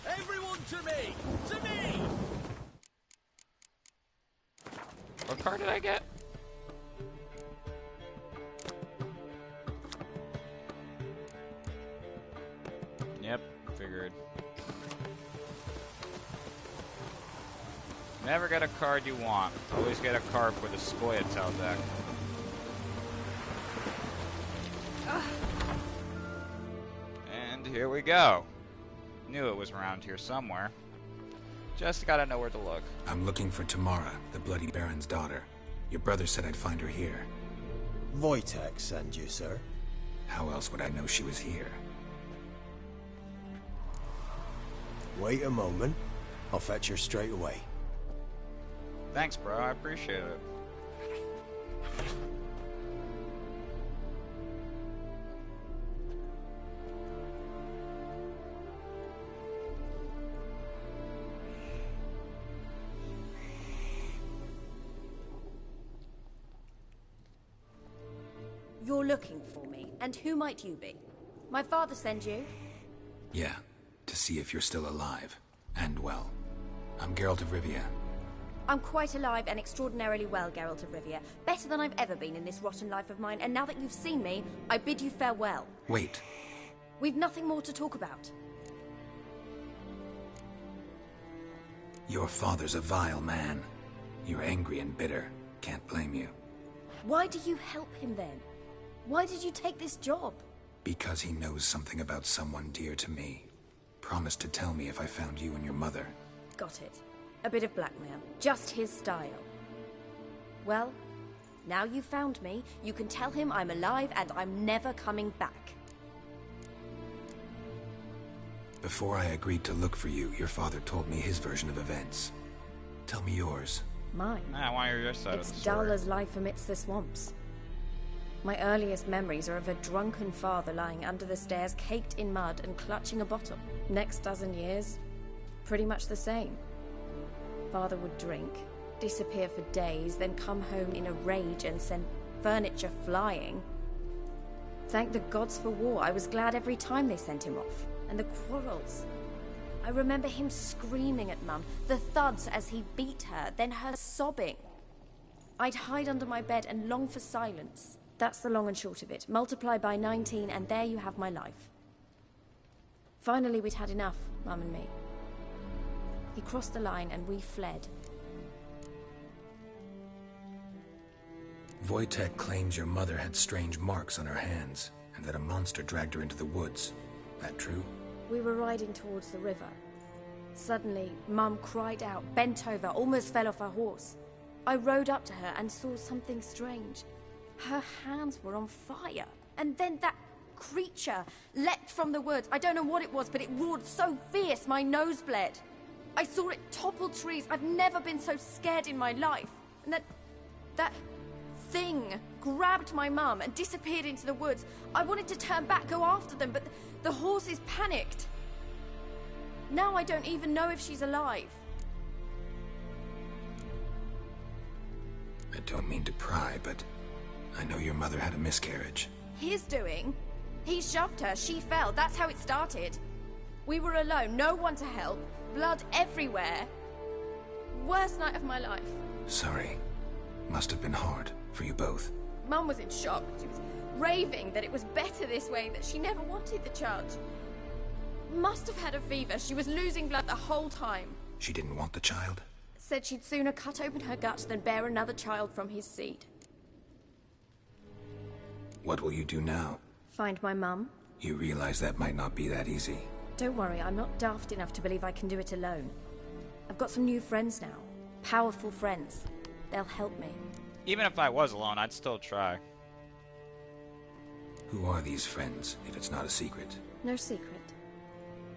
Everyone to me! To me! What card did I get? Yep, figured. Never get a card you want. Always get a card for the Scoia'tael deck. And here we go. Knew it was around here somewhere. Just gotta know where to look. I'm looking for Tamara, the Bloody Baron's daughter. Your brother said I'd find her here. Wojtek sent you, sir. How else would I know she was here? Wait a moment. I'll fetch her straight away. Thanks, bro. I appreciate it. You're looking for me, and who might you be? My father sent you? Yeah, to see if you're still alive. And well. I'm Geralt of Rivia. I'm quite alive and extraordinarily well, Geralt of Rivia. Better than I've ever been in this rotten life of mine, and now that you've seen me, I bid you farewell. Wait. We've nothing more to talk about. Your father's a vile man. You're angry and bitter. Can't blame you. Why do you help him then? Why did you take this job? Because he knows something about someone dear to me. Promised to tell me if I found you and your mother. Got it. A bit of blackmail. Just his style. Well, now you've found me, you can tell him I'm alive and I'm never coming back. Before I agreed to look for you, your father told me his version of events. Tell me yours. Mine? I want to hear your side of the It's story. dull as life amidst the swamps. My earliest memories are of a drunken father lying under the stairs, caked in mud and clutching a bottle. Next dozen years, pretty much the same. Father would drink, disappear for days, then come home in a rage and send furniture flying. Thank the gods for war. I was glad every time they sent him off. And the quarrels. I remember him screaming at Mum, the thuds as he beat her, then her sobbing. I'd hide under my bed and long for silence. That's the long and short of it. Multiply by 19 and there you have my life. Finally, we'd had enough, Mum and me. He crossed the line and we fled. Wojtek claims your mother had strange marks on her hands, and that a monster dragged her into the woods. That true? We were riding towards the river. Suddenly, Mum cried out, bent over, almost fell off her horse. I rode up to her and saw something strange. Her hands were on fire. And then that creature leapt from the woods. I don't know what it was, but it roared so fierce my nose bled. I saw it topple trees. I've never been so scared in my life. And that thing grabbed my mum and disappeared into the woods. I wanted to turn back, go after them, but the horses panicked. Now I don't even know if she's alive. I don't mean to pry, but I know your mother had a miscarriage. His doing? He shoved her, she fell, that's how it started. We were alone, no one to help, blood everywhere. Worst night of my life. Sorry. Must have been hard for you both. Mum was in shock. She was raving that it was better this way, that she never wanted the charge. Must have had a fever. She was losing blood the whole time. She didn't want the child? Said she'd sooner cut open her gut than bear another child from his seed. What will you do now? Find my mum. You realize that might not be that easy. Don't worry, I'm not daft enough to believe I can do it alone. I've got some new friends now. Powerful friends. They'll help me. Even if I was alone, I'd still try. Who are these friends, if it's not a secret? No secret.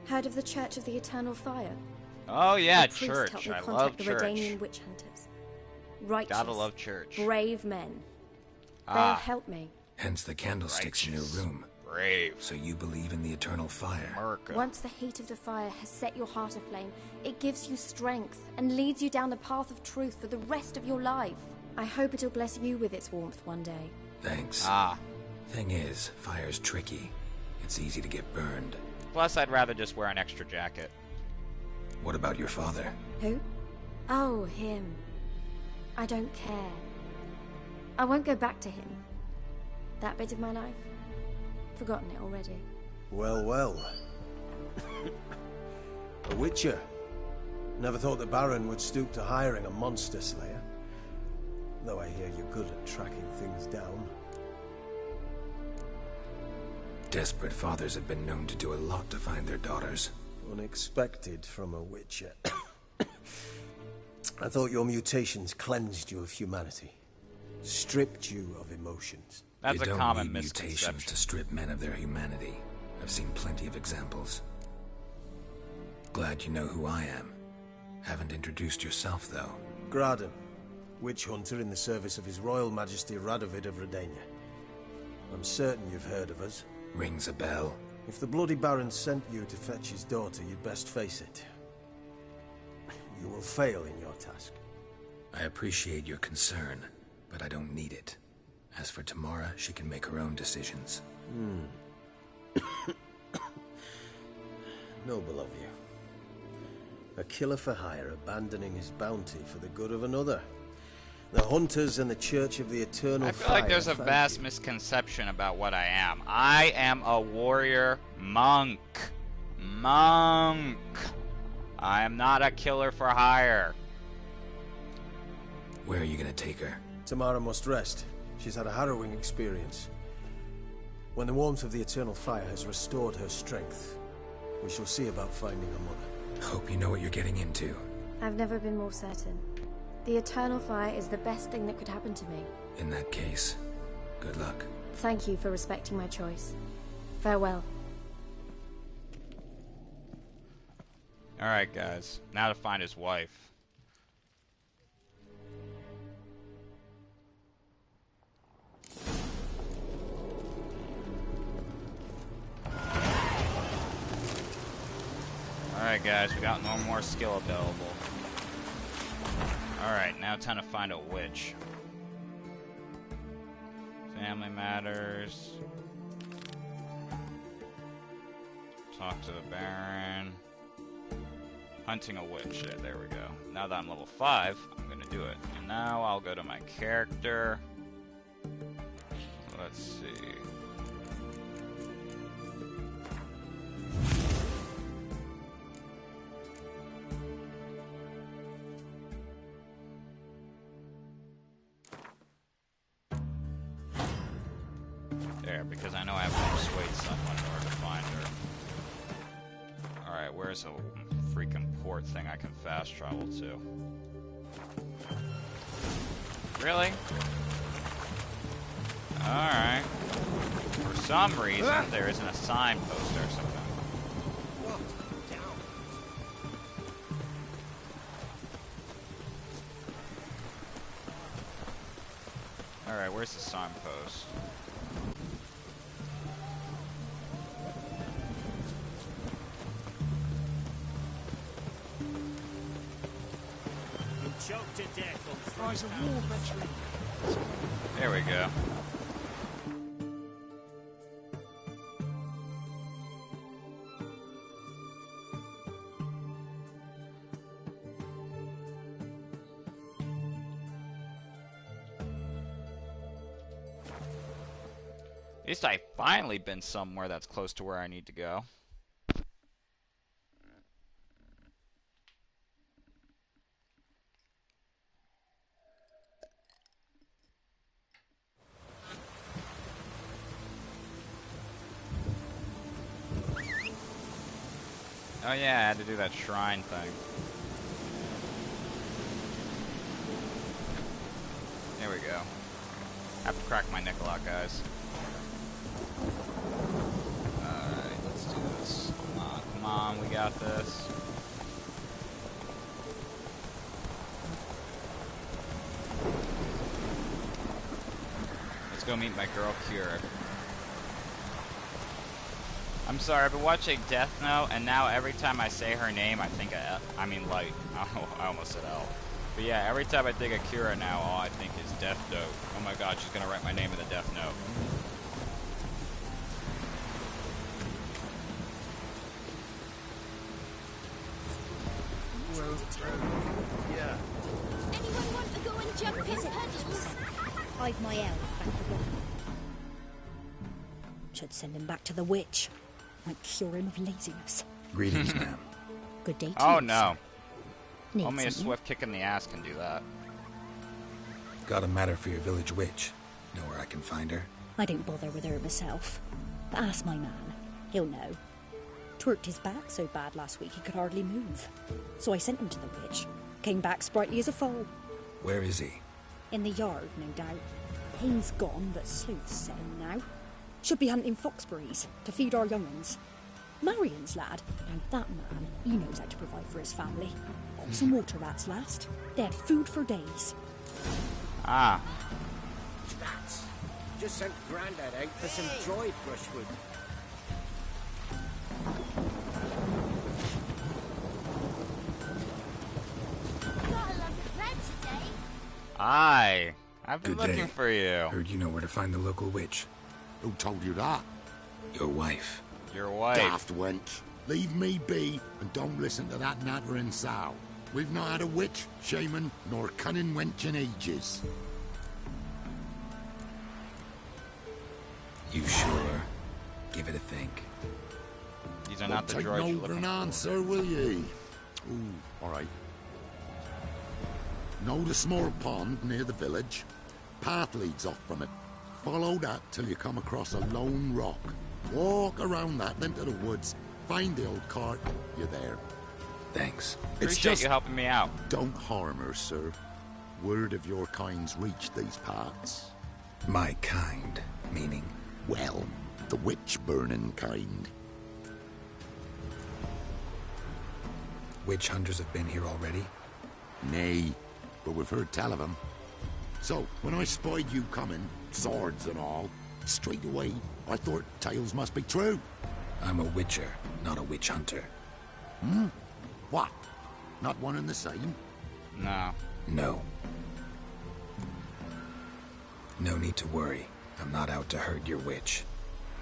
Heard of the Church of the Eternal Fire? Oh yeah, The priest church. helped me I contact love the church. Redanian witch hunters. Righteous, Gotta love church. brave men. They'll Ah. help me. Hence the candlesticks in your Righteous. room. Brave. So you believe in the eternal fire? America. Once the heat of the fire has set your heart aflame, it gives you strength and leads you down the path of truth for the rest of your life. I hope it'll bless you with its warmth one day. Thanks. Ah. Thing is, fire's tricky. It's easy to get burned. Plus, I'd rather just wear an extra jacket. What about your father? Who? Oh, him. I don't care. I won't go back to him. That bit of my life? Forgotten it already. Well, well. A witcher. Never thought the Baron would stoop to hiring a monster slayer. Though I hear you're good at tracking things down. Desperate fathers have been known to do a lot to find their daughters. Unexpected from a witcher. I thought your mutations cleansed you of humanity. Stripped you of emotions. That's You a don't common need mutations misconception. to strip men of their humanity. I've seen plenty of examples. Glad you know who I am. Haven't introduced yourself, though. Graden, witch hunter in the service of His Royal Majesty Radovid of Redania. I'm certain you've heard of us. Rings a bell. If the Bloody Baron sent you to fetch his daughter, you'd best face it. You will fail in your task. I appreciate your concern, but I don't need it. As for Tamara, she can make her own decisions. Noble of you. A killer for hire abandoning his bounty for the good of another. The Hunters and the Church of the Eternal I feel Fire like there's a thank vast you. misconception about what I am. I am a warrior monk. Monk. I am not a killer for hire. Where are you gonna take her? Tamara must rest. She's had a harrowing experience. When the warmth of the Eternal Fire has restored her strength, we shall see about finding her mother. Hope you know what you're getting into. I've never been more certain. The Eternal Fire is the best thing that could happen to me. In that case, good luck. Thank you for respecting my choice. Farewell. Alright, guys. Now to find his wife. Alright, guys. We got no more skill available. Alright, now time to find a witch. Family matters. Talk to the Baron. Hunting a witch. There we go. Now that I'm level 5, I'm gonna do it. And now I'll go to my character. Let's see. There, because I know I have to persuade someone in order to find her. Alright, where's a freaking port thing I can fast travel to. Really? Alright. For some reason, there isn't a signpost or something. Alright, where's the signpost? Choked to death on fries of war veteran. There we go. At least I've finally been somewhere that's close to where I need to go. Oh yeah, I had to do that shrine thing. There we go. Have to crack my nickel out, guys. Alright, let's do this. Come on, we got this. Let's go meet my girl, Kira. I'm sorry, I've been watching Death Note, and now every time I say her name, I think I mean Light. I almost said L. But yeah, every time I think of Kira now, all I think is Death Note. Oh my god, she's gonna write my name in the Death Note. Yeah. Anyone want to go and jump in puddles? I've my elf, thank you. Should send him back to the witch. Might cure him of laziness. Greetings, ma'am. Good day to Oh you, no. sir. Need Only a something? swift kick in the ass can do that. Got a matter for your village witch. Know where I can find her? I don't bother with her myself. But ask my man. He'll know. Twerked his back so bad last week he could hardly move. So I sent him to the witch. Came back sprightly as a foal. Where is he? In the yard, no doubt. Hayne's gone, but Sleuth's set him now. Should be hunting foxberries to feed our young'uns. Marion's lad. Now that man, he knows how to provide for his family. Got some water rats last. They had food for days. Ah. Rats. Just sent Grandad out for some dried brushwood. Got a lump of bread today. Aye. I've been Good looking day. for you. Heard you know where to find the local witch. Who told you that? Your wife. Your wife. Daft wench. Leave me be and don't listen to that nattering sow. We've not had a witch, shaman, nor cunning wench in ages. You sure? Give it a think. These are not the Take droids no you're for looking an for. answer, will ye? Ooh, alright. Know the small pond near the village? Path leads off from it. Follow that till you come across a lone rock. Walk around that, then to the woods. Find the old cart. You're there. Thanks. It's Appreciate just you helping me out. don't harm her, sir. Word of your kind's reached these parts. My kind, meaning? Well, the witch-burning kind. Witch hunters have been here already? Nay, but we've heard tell of 'em. So, when I spied you coming, swords and all, straight away I thought tales must be true. I'm a witcher, not a witch hunter. Hmm? What? Not one and the same? No. No. No need to worry. I'm not out to hurt your witch.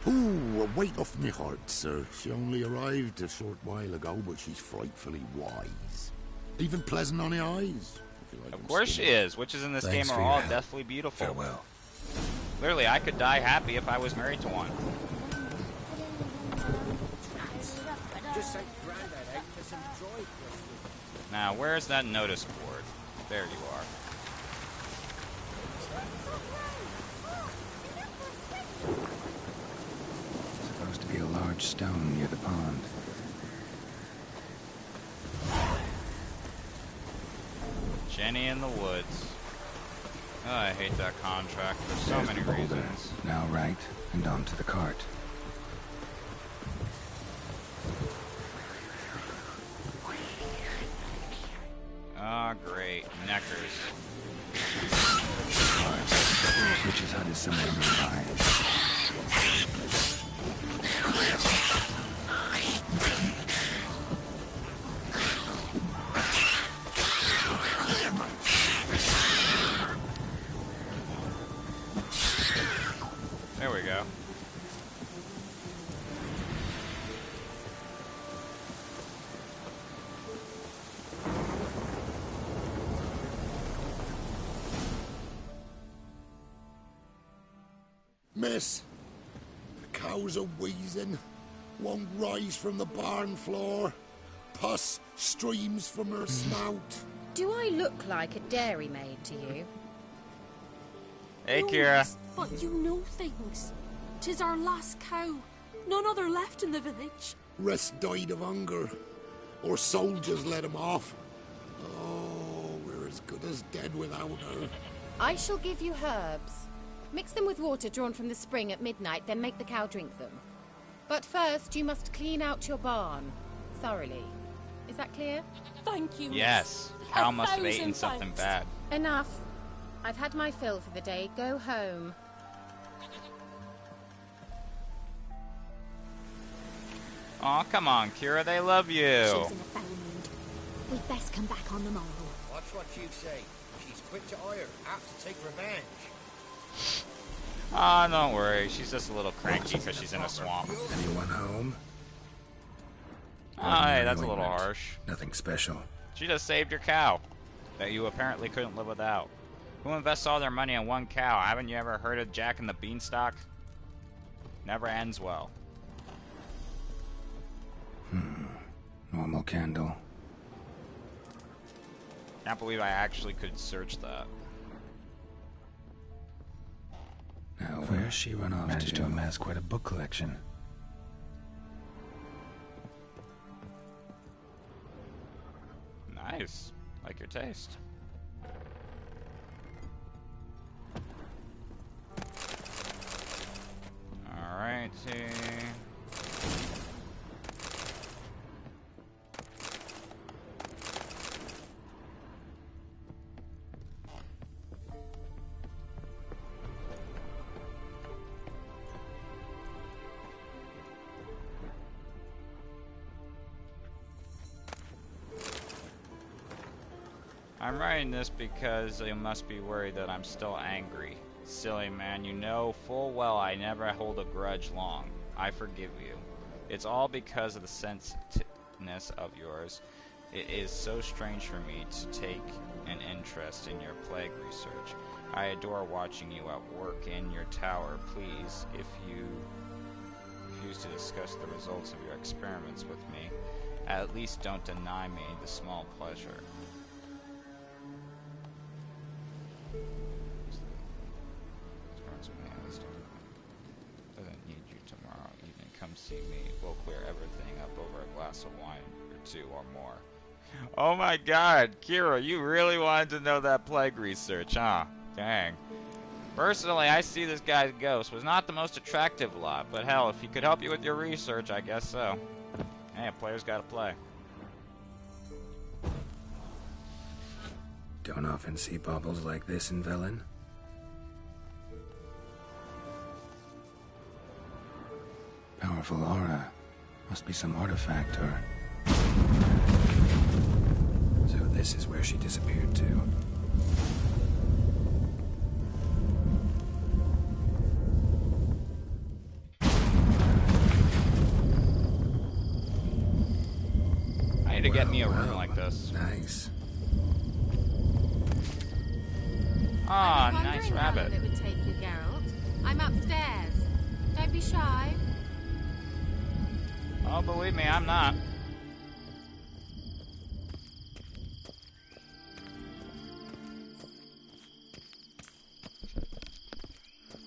Ooh, a weight off me heart, sir. She only arrived a short while ago, but she's frightfully wise. Even pleasant on the eyes. if you like Of them course she skinny. is. Witches in this Thanks game for are your all help. deathly beautiful. Farewell. Literally, I could die happy if I was married to one. Just sent Grandad out for some dried brushwood. Now, where's that notice board? There you are. Supposed to be a large stone near the pond. Jenny in the woods. Oh, I hate that contract for so There's many the boulder. reasons. Now right, and onto the cart. Ah, great. Neckers. Witch's hut is somewhere nearby. There we go. Miss, the cows are wheezing, won't rise from the barn floor. Pus streams from her snout. Do I look like a dairymaid to you? Hey, No, Kira. miss, but you know things. 'Tis our last cow. None other left in the village. Rest died of hunger, or soldiers let him off. Oh, we're as good as dead without her. I shall give you herbs. Mix them with water drawn from the spring at midnight, then make the cow drink them. But first, you must clean out your barn thoroughly. Is that clear? Thank you, miss. Yes. Cow must have 1,000 eaten something thanks. bad. Enough. I've had my fill for the day. Go home. Aw, come on, Kira. They love you. She's in a foul mood. We'd best come back on the morrow. Watch what you say. She's quick to ire, apt to take revenge. Ah, don't worry. She's just a little cranky because she's in a swamp. Anyone home? Oh, hey, that's a little harsh. Nothing special. She just saved your cow that you apparently couldn't live without. Who invests all their money in one cow? Haven't you ever heard of Jack and the Beanstalk? Never ends well. Normal candle. Can't believe I actually could search that. Now, where's she run off Managed to amass quite a book collection. Nice. Like your taste. Alrighty. I'm writing this because you must be worried that I'm still angry. Silly man, you know full well I never hold a grudge long. I forgive you. It's all because of the sensitiveness of yours. It is so strange for me to take an interest in your plague research. I adore watching you at work in your tower. Please, if you refuse to discuss the results of your experiments with me, at least don't deny me the small pleasure. Doesn't need you tomorrow evening. Come see me. We'll clear everything up over a glass of wine or two or more. Oh my god, Kira, you really wanted to know that plague research, huh? Dang. Personally, I see this guy's ghost was not the most attractive lot, but hell, if he could help you with your research, I guess so. Hey, a player's gotta play. Don't often see baubles like this in Velen. Powerful aura. Must be some artifact or... So this is where she disappeared to. I need to get me a room like this. Nice. Ah, nice Wondering how rabbit. long it would take you, Geralt. I'm upstairs. Don't be shy. Oh, believe me, I'm not.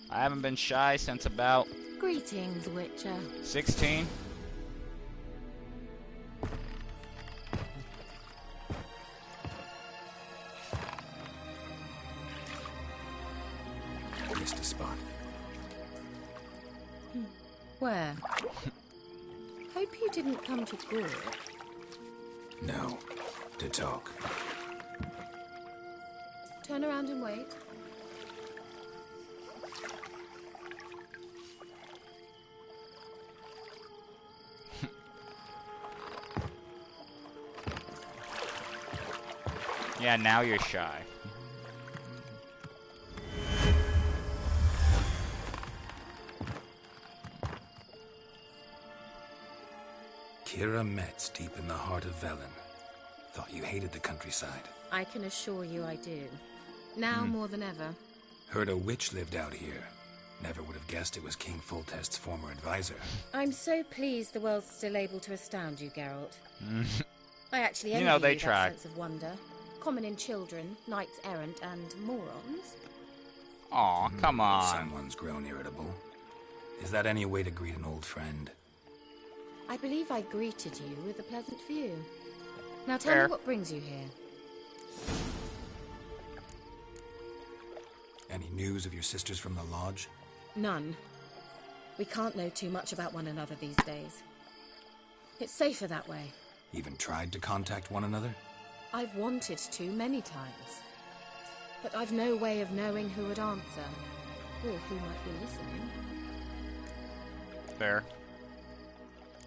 I haven't been shy since about Greetings, Witcher. 16. missed a spot. Where? Hope you didn't come to Gore. No. To talk. Turn around and wait. Yeah, now you're shy. Kira Metz, deep in the heart of Velen. Thought you hated the countryside. I can assure you I do. Now more than ever. Heard a witch lived out here. Never would have guessed it was King Foltest's former advisor. I'm so pleased the world's still able to astound you, Geralt. I actually envy they you try. that sense of wonder. Common in children, knights errant, and morons. Aw, come on. Someone's grown irritable. Is that any way to greet an old friend? I believe I greeted you with a pleasant view. Now tell Fair. me what brings you here. Any news of your sisters from the lodge? None. We can't know too much about one another these days. It's safer that way. Even tried to contact one another? I've wanted to many times. But I've no way of knowing who would answer, or who might be listening. Fair.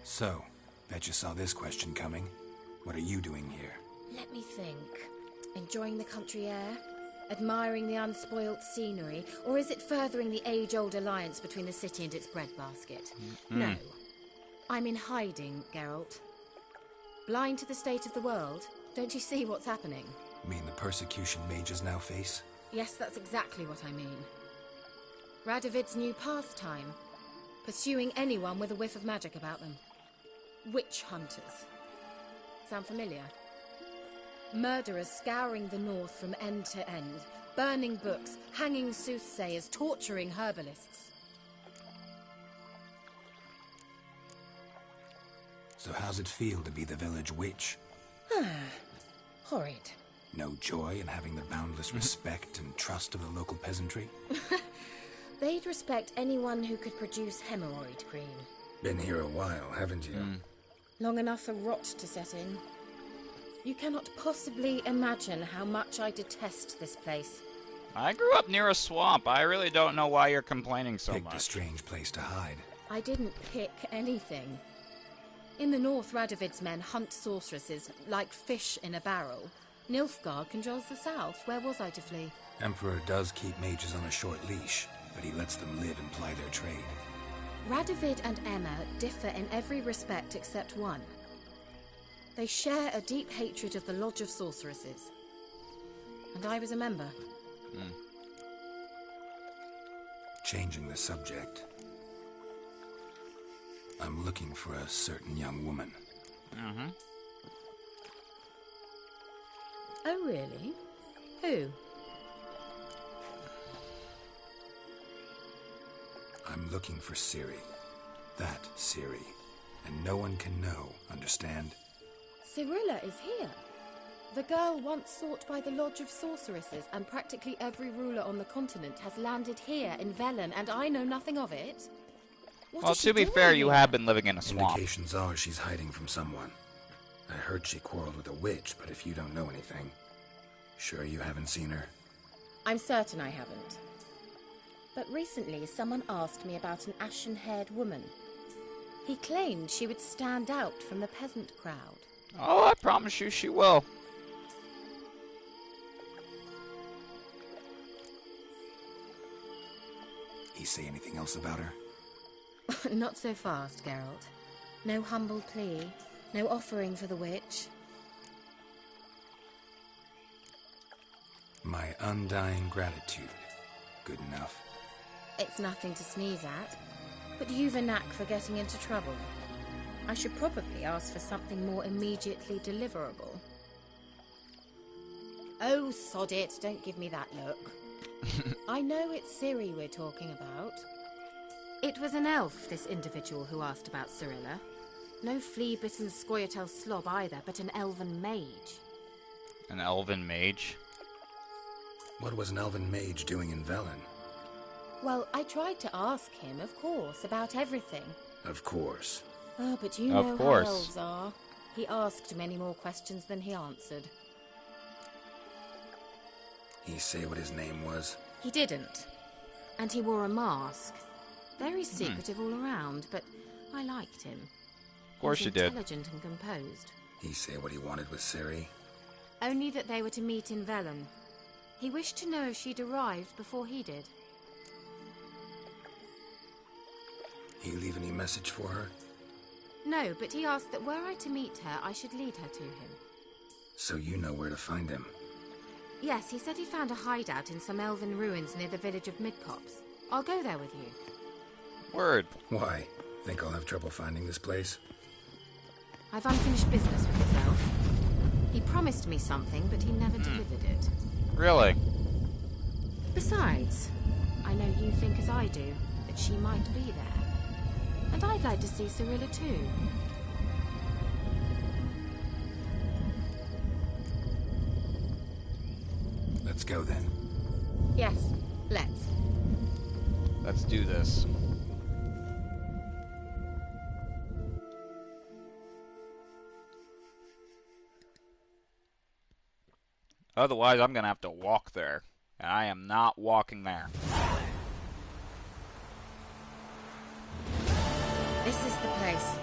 So, bet you saw this question coming. What are you doing here? Let me think. Enjoying the country air? Admiring the unspoilt scenery? Or is it furthering the age-old alliance between the city and its breadbasket? No. I'm in hiding, Geralt. Blind to the state of the world? Don't you see what's happening? Mean the persecution mages now face? Yes, that's exactly what I mean. Radovid's new pastime. Pursuing anyone with a whiff of magic about them. Witch hunters. Sound familiar? Murderers scouring the north from end to end, burning books, hanging soothsayers, torturing herbalists. So how's it feel to be the village witch? Horrid. No joy in having the boundless respect and trust of the local peasantry? They'd respect anyone who could produce hemorrhoid cream. Been here a while, haven't you? Long enough for rot to set in. You cannot possibly imagine how much I detest this place. I grew up near a swamp. I really don't know why you're complaining so Picked much. a strange place to hide. I didn't pick anything. In the north, Radovid's men hunt sorceresses like fish in a barrel. Nilfgaard controls the south. Where was I to flee? Emperor does keep mages on a short leash, but he lets them live and ply their trade. Radovid and Emma differ in every respect except one. They share a deep hatred of the Lodge of Sorceresses. And I was a member. Changing the subject. I'm looking for a certain young woman. Oh, really? Who? I'm looking for Ciri. That Ciri. And no one can know, understand? Cirilla is here. The girl once sought by the Lodge of Sorceresses, and practically every ruler on the continent has landed here in Velen, and I know nothing of it. Well, to be fair, you have been living in a swamp. Indications are she's hiding from someone. I heard she quarreled with a witch, but if you don't know anything, sure you haven't seen her? I'm certain I haven't. But recently, someone asked me about an ashen-haired woman. He claimed she would stand out from the peasant crowd. Oh, I promise you she will. He say anything else about her? Not so fast, Geralt. No humble plea, no offering for the witch. My undying gratitude. Good enough. It's nothing to sneeze at, but you've a knack for getting into trouble. I should probably ask for something more immediately deliverable. Oh, sod it, don't give me that look. I know it's Ciri we're talking about. It was an elf, this individual who asked about Cirilla. No flea-bitten Scoia'tael slob either, but an elven mage. An elven mage? What was an elven mage doing in Velen? Well, I tried to ask him, of course, about everything. Of course. Oh, but you Of know course. how elves are. He asked many more questions than he answered. He say what his name was? He didn't. And he wore a mask. Very secretive all around, but I liked him. Of course you did. Intelligent and composed. He say what he wanted with Ciri? Only that they were to meet in Velen. He wished to know if she'd arrived before he did. He leave any message for her? No, but he asked that were I to meet her, I should lead her to him. So you know where to find him? Yes, he said he found a hideout in some elven ruins near the village of Midcopse. I'll go there with you. Word. Why? Think I'll have trouble finding this place? I've unfinished business with this elf. He promised me something, but he never delivered it. Really? Besides, I know you think as I do, that she might be there. And I'd like to see Cirilla too. Let's go then. Yes, let's. Let's do this. Otherwise, I'm gonna have to walk there. And I am not walking there. This is the place.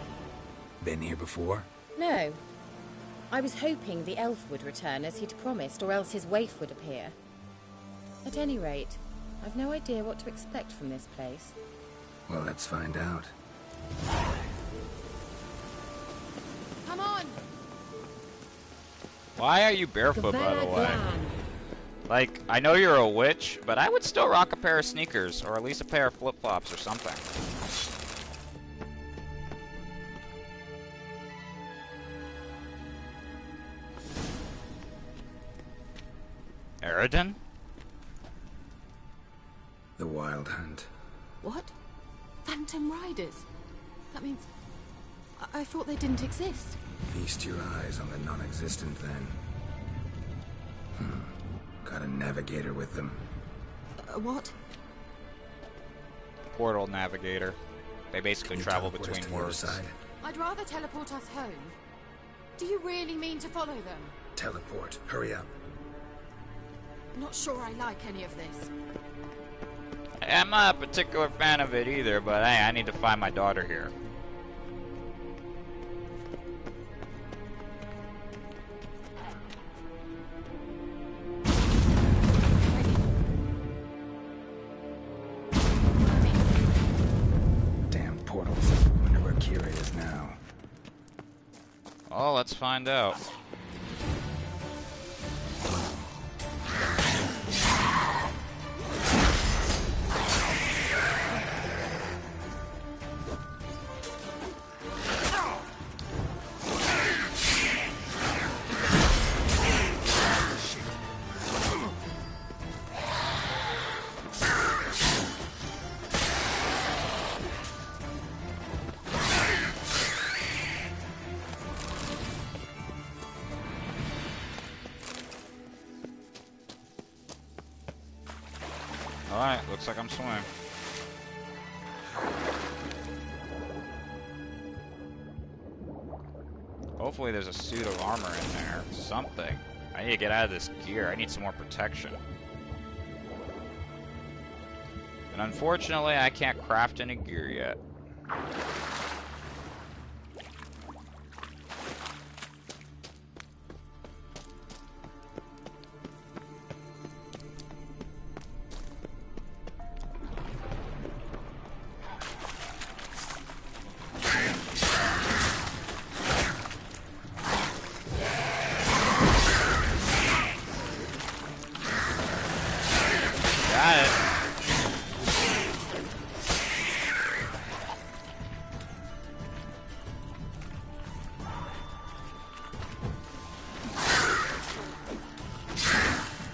Been here before? No. I was hoping the elf would return as he'd promised, or else his waif would appear. At any rate, I've no idea what to expect from this place. Well, let's find out. Come on! Why are you barefoot, by the way? Like, I know you're a witch, but I would still rock a pair of sneakers, or at least a pair of flip-flops or something. Eridan? The Wild Hunt. What? Phantom Riders? That means... I thought they didn't exist. Feast your eyes on the non-existent, then. Got a navigator with them. What? Portal navigator. They basically travel between worlds. I'd rather teleport us home. Do you really mean to follow them? Teleport. Hurry up. Not sure I like any of this. I'm not a particular fan of it either, but hey, I need to find my daughter here. Damn portals. Wonder where Kira is now. Oh, let's find out. Alright, looks like I'm swimming. Hopefully there's a suit of armor in there. Something. I need to get out of this gear. I need some more protection. And unfortunately, I can't craft any gear yet. Got it.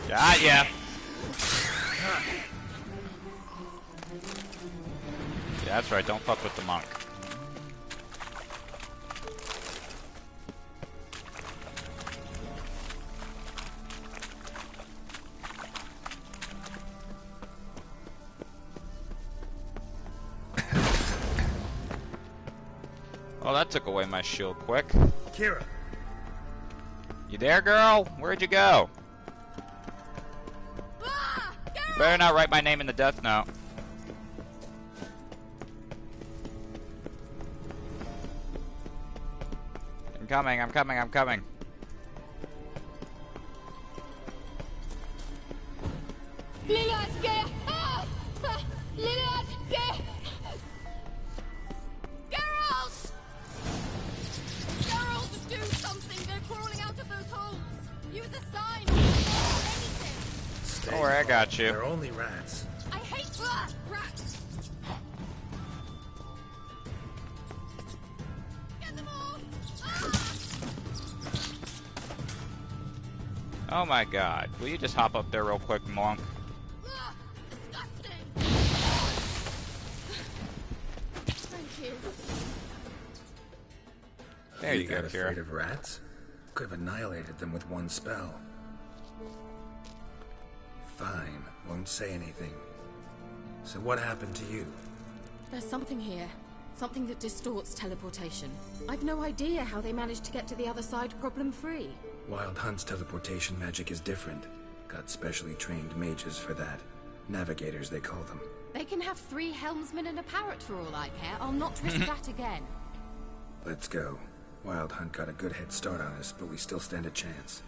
Got ya. Yeah, that's right. Don't fuck with the monk. took away my shield quick. Kira. You there, girl? Where'd you go? You better not write my name in the death note. I'm coming, I'm coming, I'm coming. Girls! Girls, do something! They're crawling out of those holes! Use a sign! Anything! Don't worry, I got you. They're only rats. I hate rats! Get them all! Oh my god. Will you just hop up there real quick, monk? There you go, got Kira. afraid of rats? Could have annihilated them with one spell. Fine, won't say anything. So what happened to you? There's something here. Something that distorts teleportation. I've no idea how they managed to get to the other side problem-free. Wild Hunt's teleportation magic is different. Got specially trained mages for that. Navigators, they call them. They can have 3 helmsmen and a parrot for all I care. I'll not risk that again. Let's go. Wild Hunt got a good head start on us, but we still stand a chance.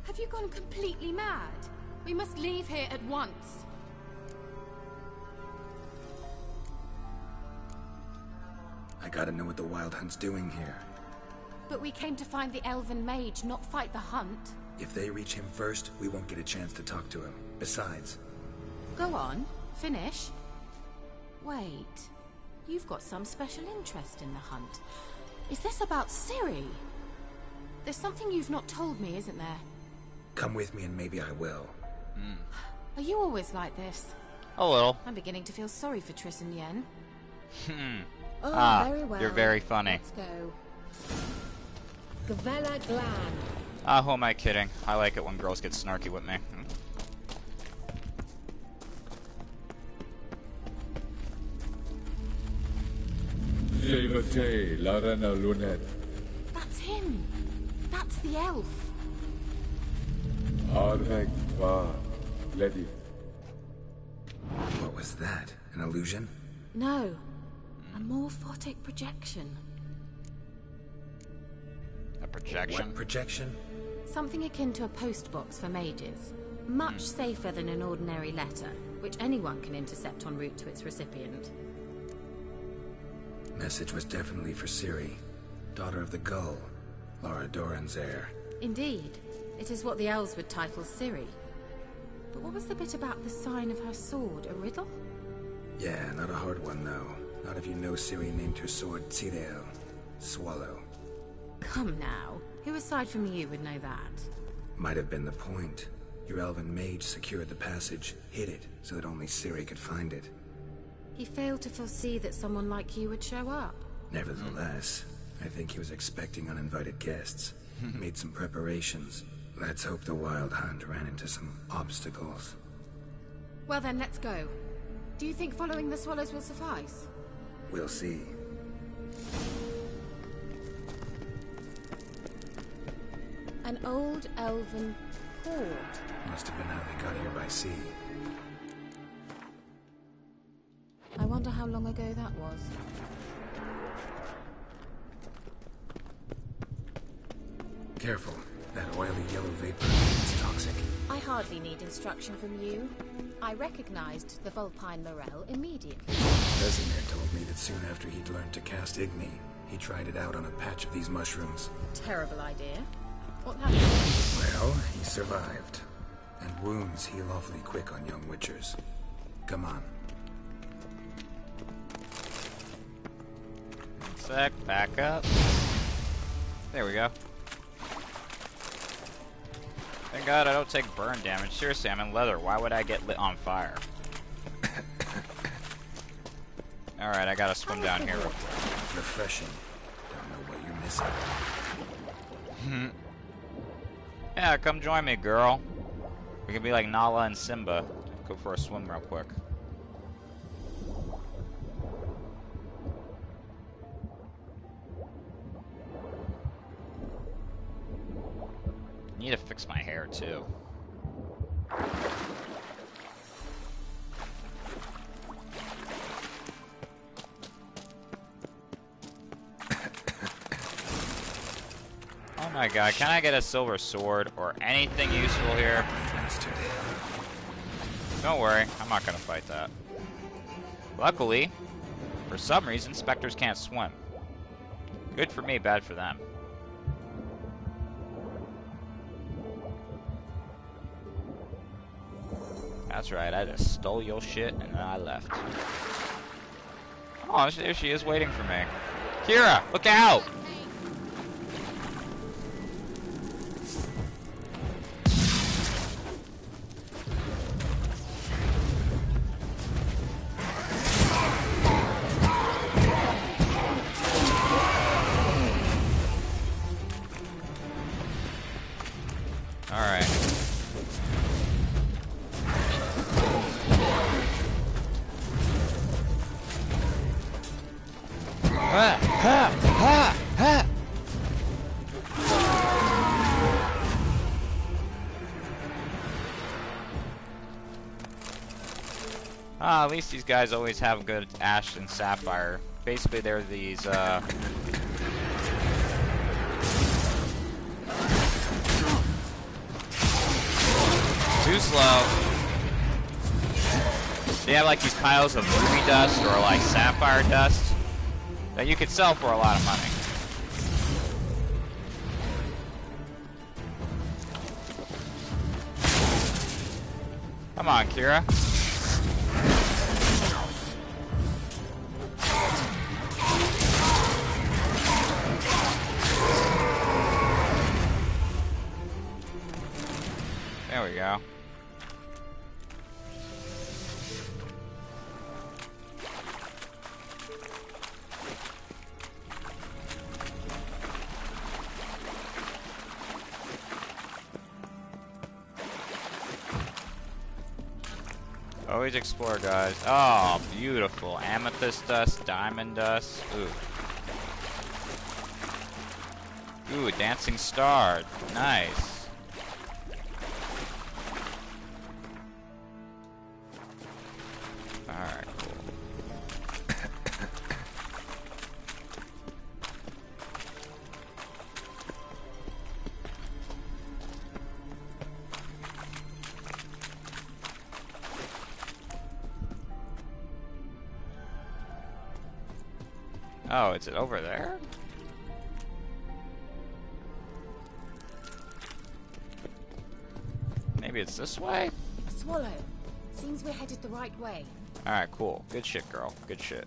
Have you gone completely mad? We must leave here at once. I gotta know what the Wild Hunt's doing here. But we came to find the elven mage, not fight the hunt. If they reach him first, we won't get a chance to talk to him. Besides... Go on. Finish. Wait. You've got some special interest in the hunt. Is this about Ciri? There's something you've not told me, isn't there? Come with me and maybe I will. Are you always like this? A little. I'm beginning to feel sorry for Triss and Yen. Very well. You're very funny. Let's go. Gavella Glan. Who am I kidding? I like it when girls get snarky with me. That's him. That's the elf. What was that? An illusion? No. A morphotic projection. A projection? What projection? Something akin to a postbox for mages. Much safer than an ordinary letter, which anyone can intercept en route to its recipient. Message was definitely for Ciri, daughter of the Gull, Lara Doran's heir. Indeed. It is what the elves would title Ciri. But what was the bit about the sign of her sword? A riddle? Yeah, not a hard one though. Not if you know Ciri named her sword Tirel, Swallow. Come now. Who aside from you would know that? Might have been the point. Your elven mage secured the passage, hid it, so that only Ciri could find it. He failed to foresee that someone like you would show up. Nevertheless, I think he was expecting uninvited guests. Made some preparations. Let's hope the Wild Hunt ran into some obstacles. Well then, let's go. Do you think following the swallows will suffice? We'll see. An old elven port. Must have been how they got here by sea. I wonder how long ago that was. Careful. That oily yellow vapor is toxic. I hardly need instruction from you. I recognized the Vulpine Morel immediately. Vesemir told me that soon after he'd learned to cast Igni, he tried it out on a patch of these mushrooms. Terrible idea. What happened? Well, he survived. And wounds heal awfully quick on young witchers. Come on. Sec, back up. There we go. Thank God I don't take burn damage. Seriously, I'm in leather. Why would I get lit on fire? Alright, I gotta swim down here real quick. Refreshing. Don't know what you're missing. Yeah, come join me, girl. We can be like Nala and Simba. Go for a swim real quick. need to fix my hair too. Oh my god, can I get a silver sword or anything useful here? Don't worry, I'm not gonna fight that. Luckily, for some reason, specters can't swim. Good for me, bad for them. That's right, I just stole your shit and then I left. Oh, there she is waiting for me. Kira, look out! Alright. Ha! Ha! Ha! Ha! At least these guys always have good Ash and Sapphire. Basically, they're these, too slow. They have like these piles of ruby dust or like sapphire dust that you could sell for a lot of money. Come on, Kira. There we go. Always explore, guys. Oh, beautiful. Amethyst dust, diamond dust. Ooh. Ooh, dancing star. Nice. Alright, cool. Oh, is it over there? Maybe it's this way? Swallow. Seems we're headed the right way. Alright, cool. Good shit, girl. Good shit.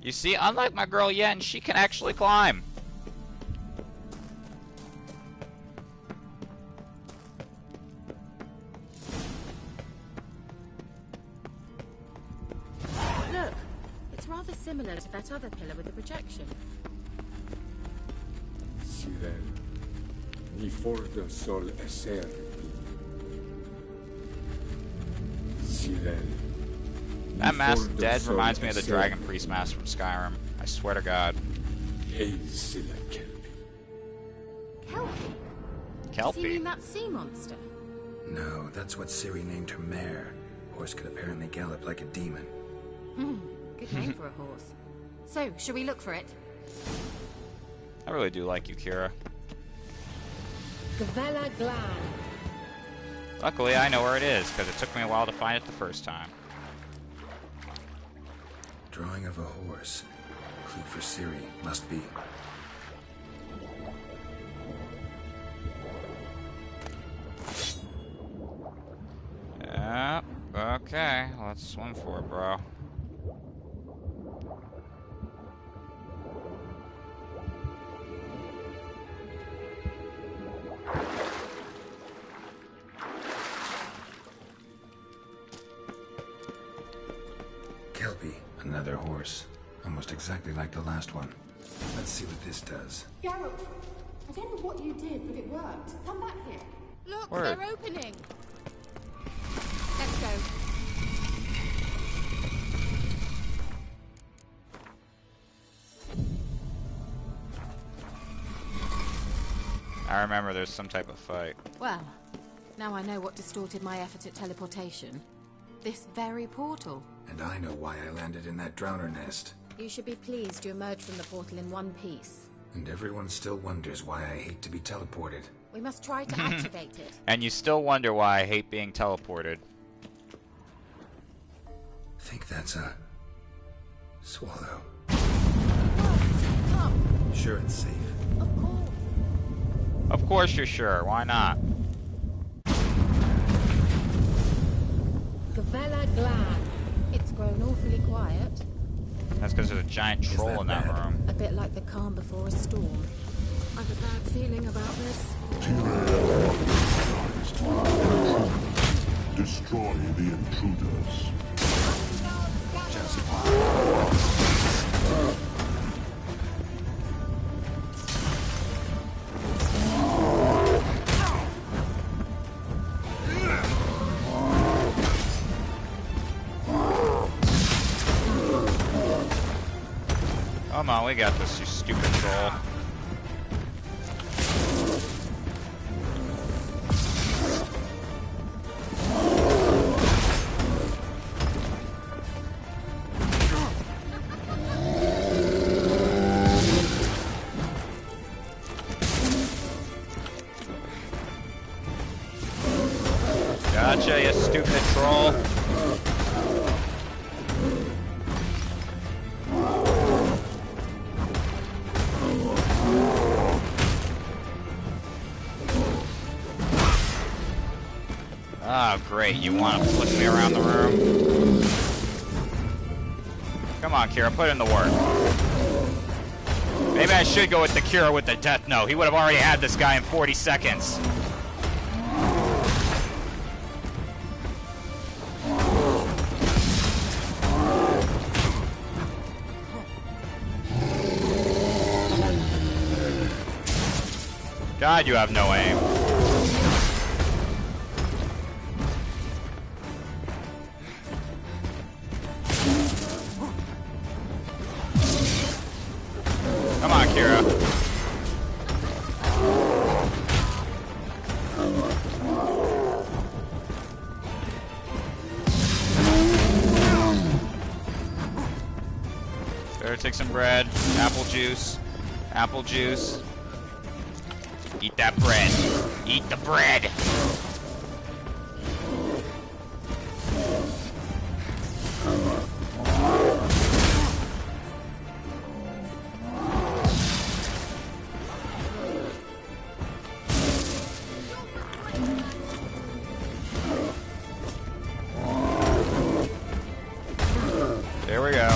You see, unlike my girl Yen, she can actually climb. Look, it's rather similar to that other pillar with the projection. Ciudad, ni fordo sol eser. Ciudad. That mask dead reminds me of the Dragon Priest mask from Skyrim. I swear to God. Hey, Silla Kelpie. Kelpie? Kelpie? Does he mean that sea monster? No, that's what Ciri named her mare. Horse could apparently gallop like a demon. Good name for a horse. So, shall we look for it? I really do like you, Kira. Gavella Glan. Luckily, I know where it is, because it took me a while to find it the first time. Drawing of a horse. Clue for Ciri. Must be. Yeah, okay. Let's swim for it, bro. Kelpie. Another horse. Almost exactly like the last one. Let's see what this does. Geralt, I don't know what you did, but it worked. Come back here. Look, Word. they're opening. Let's go. I remember there's some type of fight. Well, now I know what distorted my effort at teleportation. This very portal. And I know why I landed in that drowner nest. You should be pleased you emerged from the portal in one piece. And everyone still wonders why I hate to be teleported. We must try to activate it. And you still wonder why I hate being teleported. Think that's a... swallow. Come. Sure it's safe. Of course. Of course you're sure. Why not? Gavella Glad. It's grown awfully quiet. That's because there's a giant troll in that room. A bit like the calm before a storm. I've a bad feeling about this. Destroy the intruders. Come on, we got this, you stupid troll. Gotcha, you stupid troll. Oh, great. You want to flick me around the room? Come on, Kira, put in the work. Maybe I should go with the Kira with the death note. He would have already had this guy in 40 seconds. God, you have no aim. Come on, Kira. Better take some bread. Apple juice. Apple juice. Eat that bread. Eat the bread. There we go.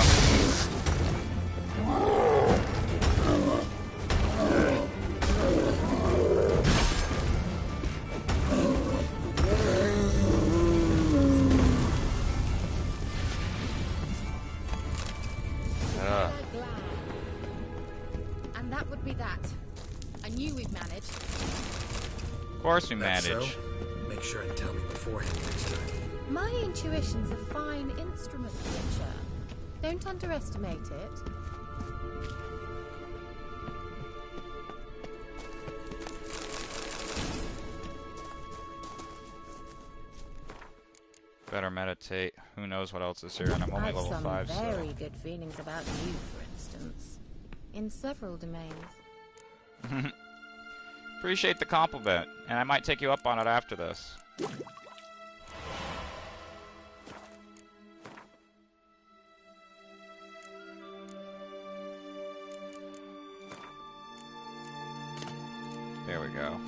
And that would be that. I knew we'd manage. Of course we manage. So? Make sure and tell me beforehand next time. My intuition's a fine instrument, Witcher. Don't underestimate it. Better meditate. Who knows what else is here, and I'm only level 5, I've so... some very good feelings about you, for instance. In several domains. Appreciate the compliment, and I might take you up on it after this. There we go.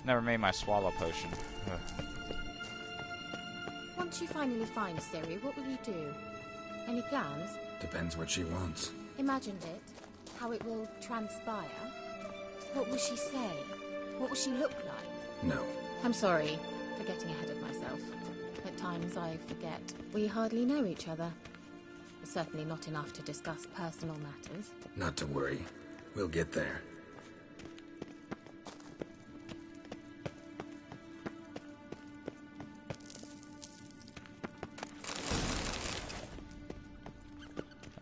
Never made my swallow potion. Ugh. Once you finally find Ciri, what will you do? Any plans? Depends what she wants. Imagined it? How it will transpire? What will she say? What will she look like? No. I'm sorry for getting ahead of myself. At times I forget we hardly know each other. Certainly not enough to discuss personal matters. Not to worry. We'll get there.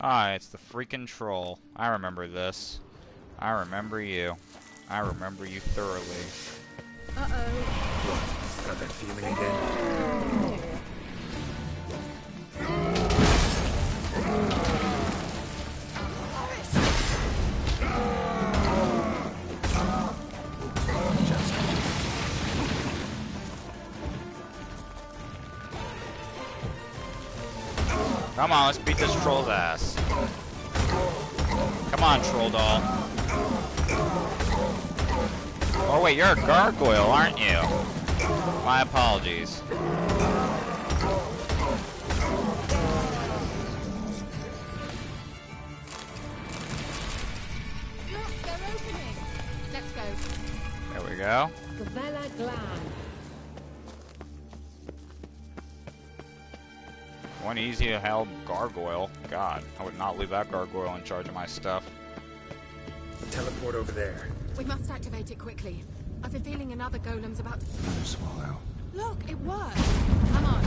Ah, it's the freaking troll. I remember this. I remember you. I remember you thoroughly. What? Got that feeling again? Come on, let's beat this troll's ass. Come on, troll doll. Oh wait, you're a gargoyle, aren't you? My apologies. Look, they're opening. Let's go. There we go. Gavella Glan. One easy to hell gargoyle. God, I would not leave that gargoyle in charge of my stuff. Teleport over there. We must activate it quickly. I've been feeling another golem's about to... Another swallow. Look, it worked. Come on.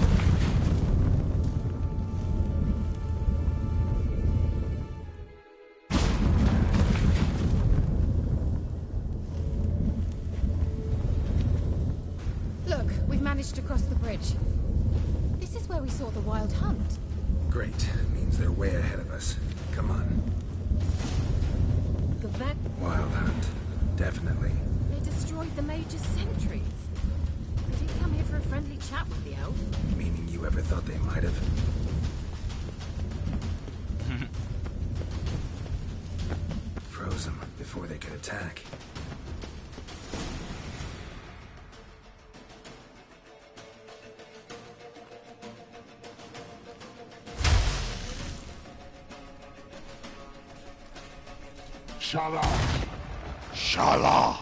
Look, we've managed to cross the bridge. This is where we saw the wild hunt. Great. Means they're way ahead of us. Come on. Wild hunt. Definitely. They destroyed the Major's sentries. They didn't come here for a friendly chat with the elf. Meaning you ever thought they might have? Froze them before they could attack. Shala! Shala!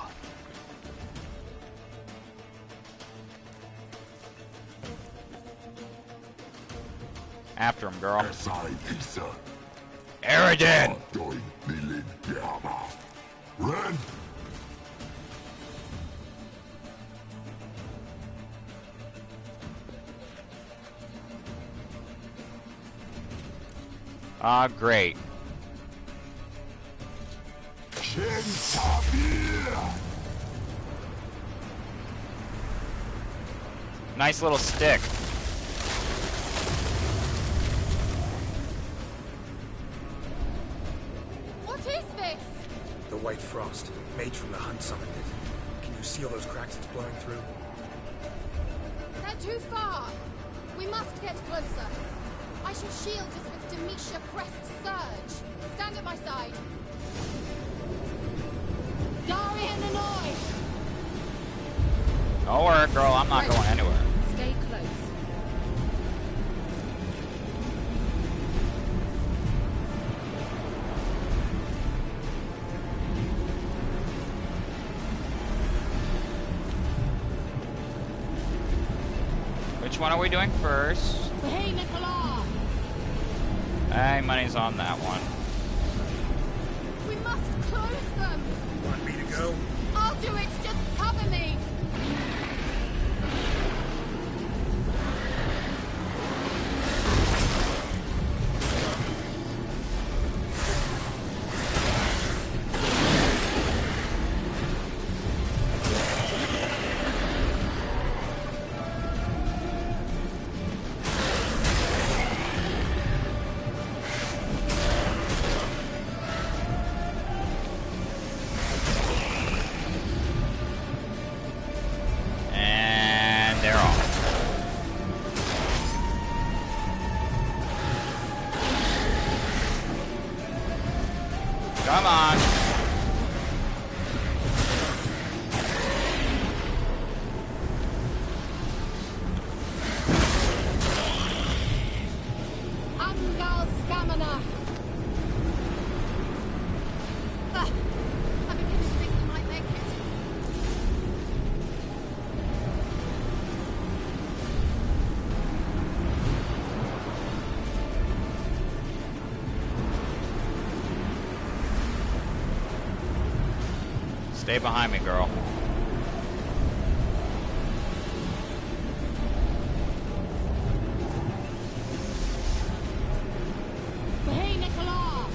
After him, girl. Eridan! Ren! Ah, great. Nice little stick. What is this? The White Frost. Mage from the Hunt summoned it. Can you see all those cracks it's blowing through? They're too far. We must get closer. I shall shield us with Demetia Crest Surge. Stand at my side. Darian Annoy! Don't worry, girl. I'm not going anywhere. Stay close. Which one are we doing first? Hey, Nicola! Hey, money's on that one. We must close them! Want me to go? I'll do it! Just cover me! And they're off. Come on. Angal Scamina! I begin to think we might make it. Stay behind me, girl. Hey, Nicola!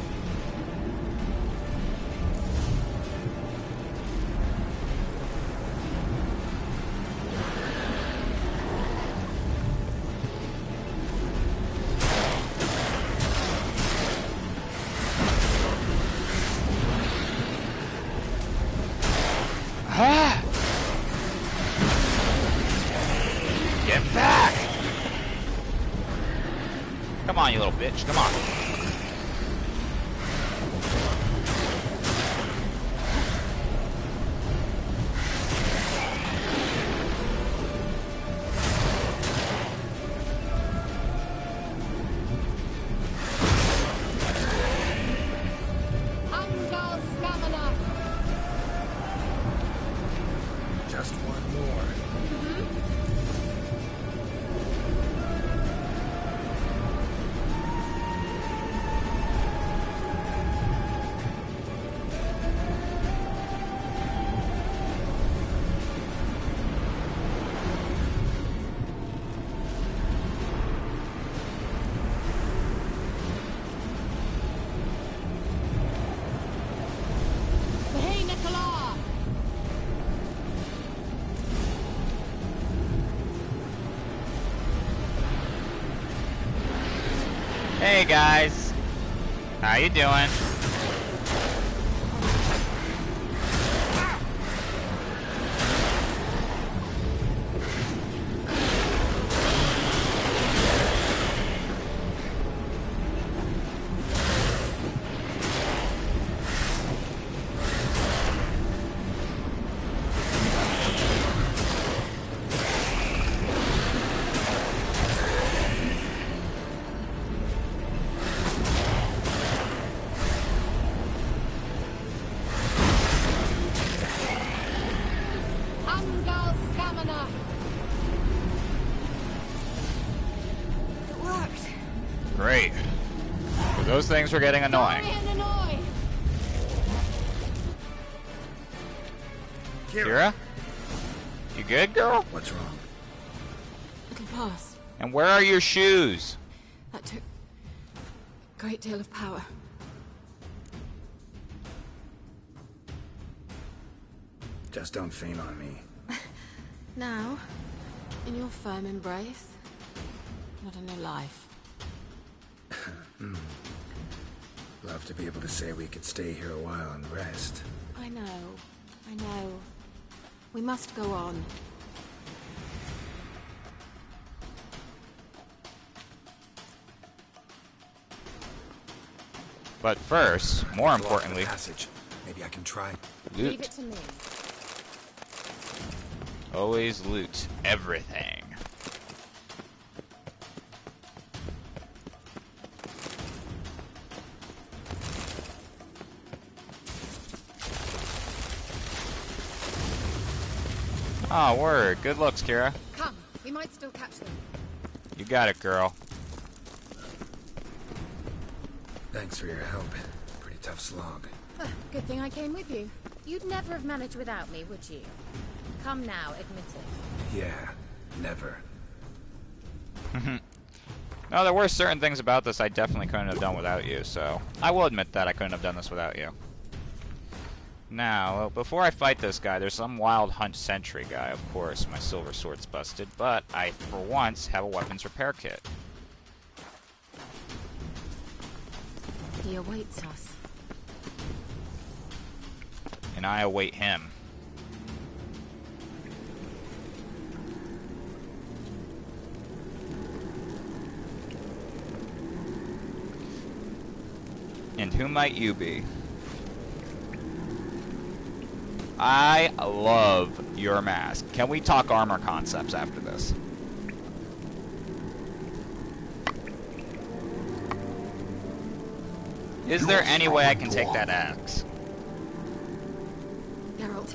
Get back! Come on, you little bitch. Come on. Just one more. Hey, Nicola! Hey guys, how you doing? Angal Stamina! It worked. Great. But those things were getting annoying. Kira? You good, girl? What's wrong? It'll pass. And where are your shoes? That took a great deal of power. Just don't faint on me. Now, in your firm embrace, not a new life. Love to be able to say we could stay here a while and rest. I know. We must go on. But first, more importantly, Passage. Maybe I can try. Leave loot. it to me. Always loot everything. Oh, word. Good looks, Kira. Come, we might still catch them. You got it, girl. Thanks for your help. Pretty tough slog. Good thing I came with you. You'd never have managed without me, would you? Come now, admit it. Yeah, never. No, there were certain things about this I definitely couldn't have done without you, so I will admit that I couldn't have done this without you. Now, before I fight this guy, there's some wild hunt sentry guy, of course. My silver sword's busted, but I, for once, have a weapons repair kit. He awaits us. And I await him. And who might you be? I love your mask. Can we talk armor concepts after this? Is there any way I can take that axe? Geralt,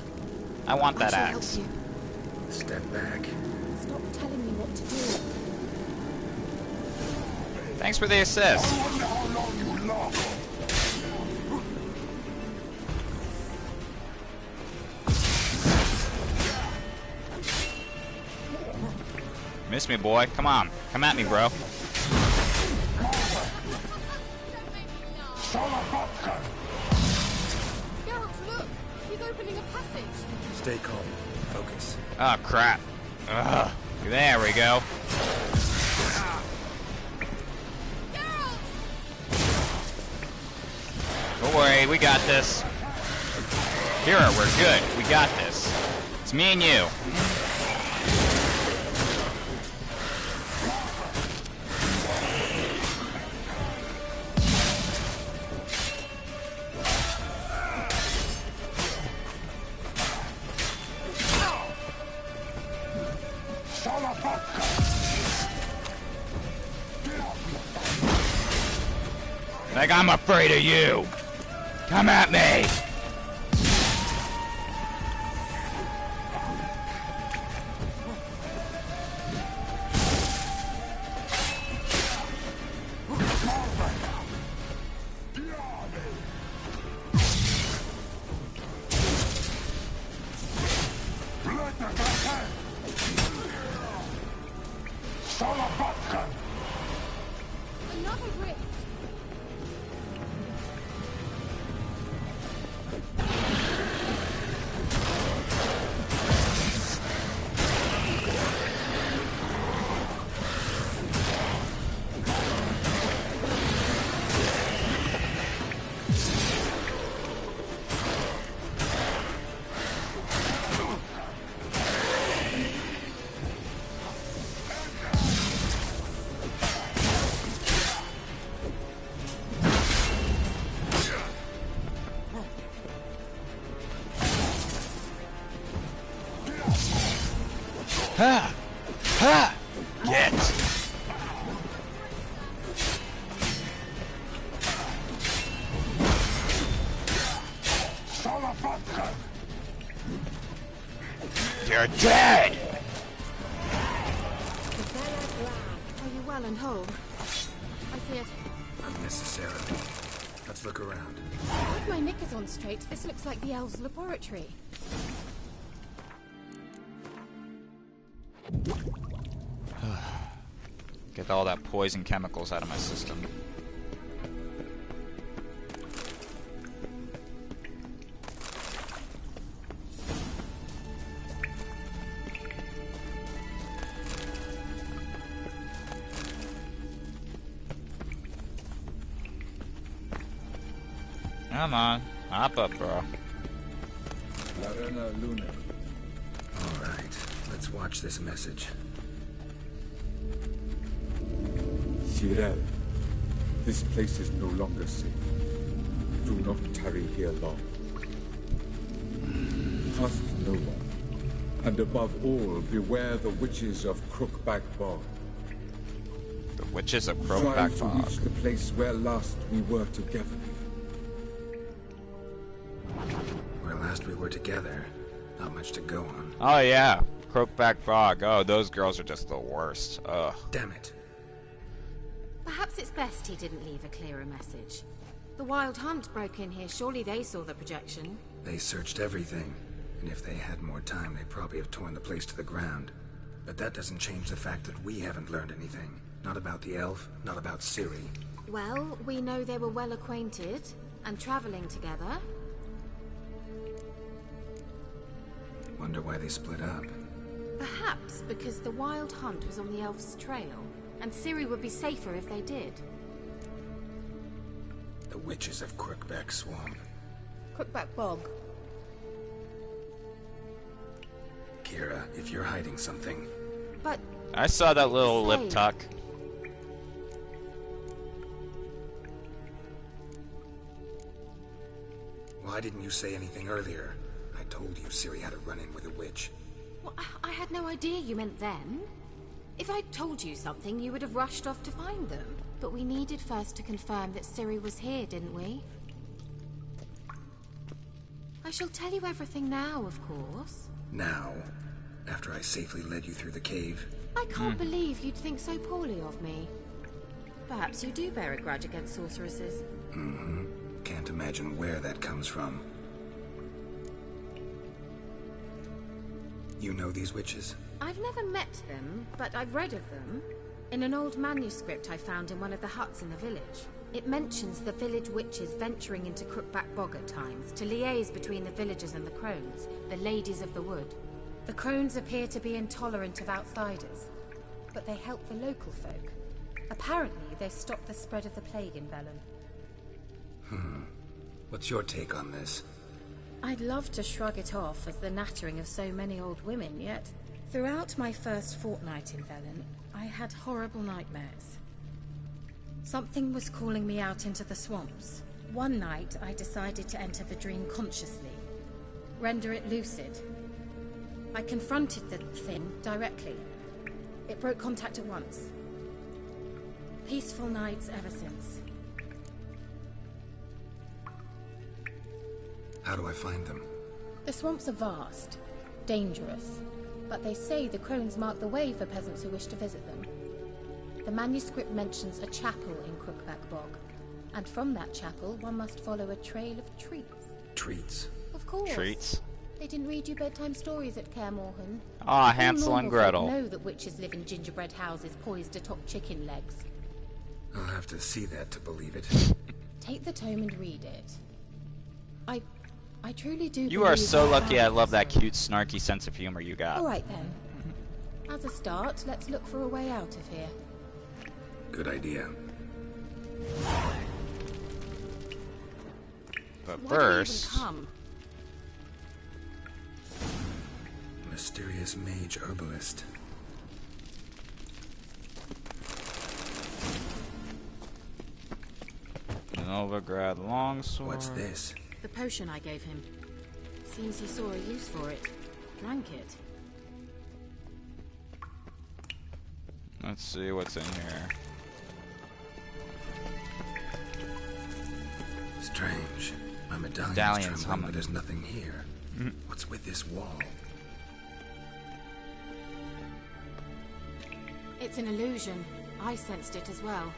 I want that I shall axe. help you. Step back. Stop telling me what to do. Thanks for the assist. I wonder how long you last. Miss me, boy. Come on. Come at me, bro. Geralt, look! He's opening a passage. Stay calm. Focus. Oh, crap. Ugh. There we go. Don't worry, we got this. Kira, we're good. We got this. It's me and you. Like I'm afraid of you. Come at me. Another rift. Ha! Ha! Get! You're dead! Are you well and whole? I see it. Unnecessarily. Let's look around. With my knickers on straight, this looks like the elves' laboratory. Get all that poison chemicals out of my system. Come on, hop up, bro. Alright, let's watch this message. Cyril, this place is no longer safe. Do not tarry here long. Trust no one. And above all, beware the witches of Crookback Bog. The witches of Try Crookback to Bog. reach the place where last we were together. Where last we were together, not much to go on. Oh yeah, Crookback Bog. Oh, those girls are just the worst. Ugh. Damn it. Perhaps it's best he didn't leave a clearer message. The Wild Hunt broke in here. Surely they saw the projection. They searched everything, and if they had more time, they'd probably have torn the place to the ground. But that doesn't change the fact that we haven't learned anything. Not about the elf, not about Ciri. Well, we know they were well acquainted and traveling together. Wonder why they split up. Perhaps because the Wild Hunt was on the elf's trail, and Ciri would be safer if they did. The witches of Crookback Swamp. Crookback Bog. Kira, if you're hiding something... But... I saw that little lip tuck. Why didn't you say anything earlier? I told you Ciri had a run-in with a witch. Well, I had no idea you meant then. If I'd told you something, you would have rushed off to find them. But we needed first to confirm that Ciri was here, didn't we? I shall tell you everything now, of course. Now? After I safely led you through the cave? I can't believe you'd think so poorly of me. Perhaps you do bear a grudge against sorceresses. Mm-hmm. Can't imagine where that comes from. You know these witches? I've never met them, but I've read of them. In an old manuscript I found in one of the huts in the village. It mentions the village witches venturing into Crookback Bog at times to liaise between the villagers and the crones, the ladies of the wood. The crones appear to be intolerant of outsiders, but they help the local folk. Apparently, they stopped the spread of the plague in Velen. What's your take on this? I'd love to shrug it off as the nattering of so many old women, yet throughout my first fortnight in Velen, I had horrible nightmares. Something was calling me out into the swamps. One night, I decided to enter the dream consciously, render it lucid. I confronted the thing directly. It broke contact at once. Peaceful nights ever since. How do I find them? The swamps are vast, dangerous, but they say the crones mark the way for peasants who wish to visit them. The manuscript mentions a chapel in Crookback Bog, and from that chapel one must follow a trail of treats. Treats? Of course. Treats? They didn't read you bedtime stories at Kaer Morhen. Ah, Hansel and Gretel. Know that witches live in gingerbread houses poised atop chicken legs. I'll have to see that to believe it. Take the tome and read it. I truly do. You are so lucky. I love that cute, snarky sense of humor you got. All right then. As a start, let's look for a way out of here. Good idea. But Why first, do you even come? Mysterious mage herbalist. Novigrad longsword. What's this? The potion I gave him. Seems he saw a use for it. Drank it. Let's see what's in here. Strange. My medallion's Medallion's trembling, but there's nothing here. What's with this wall? It's an illusion. I sensed it as well.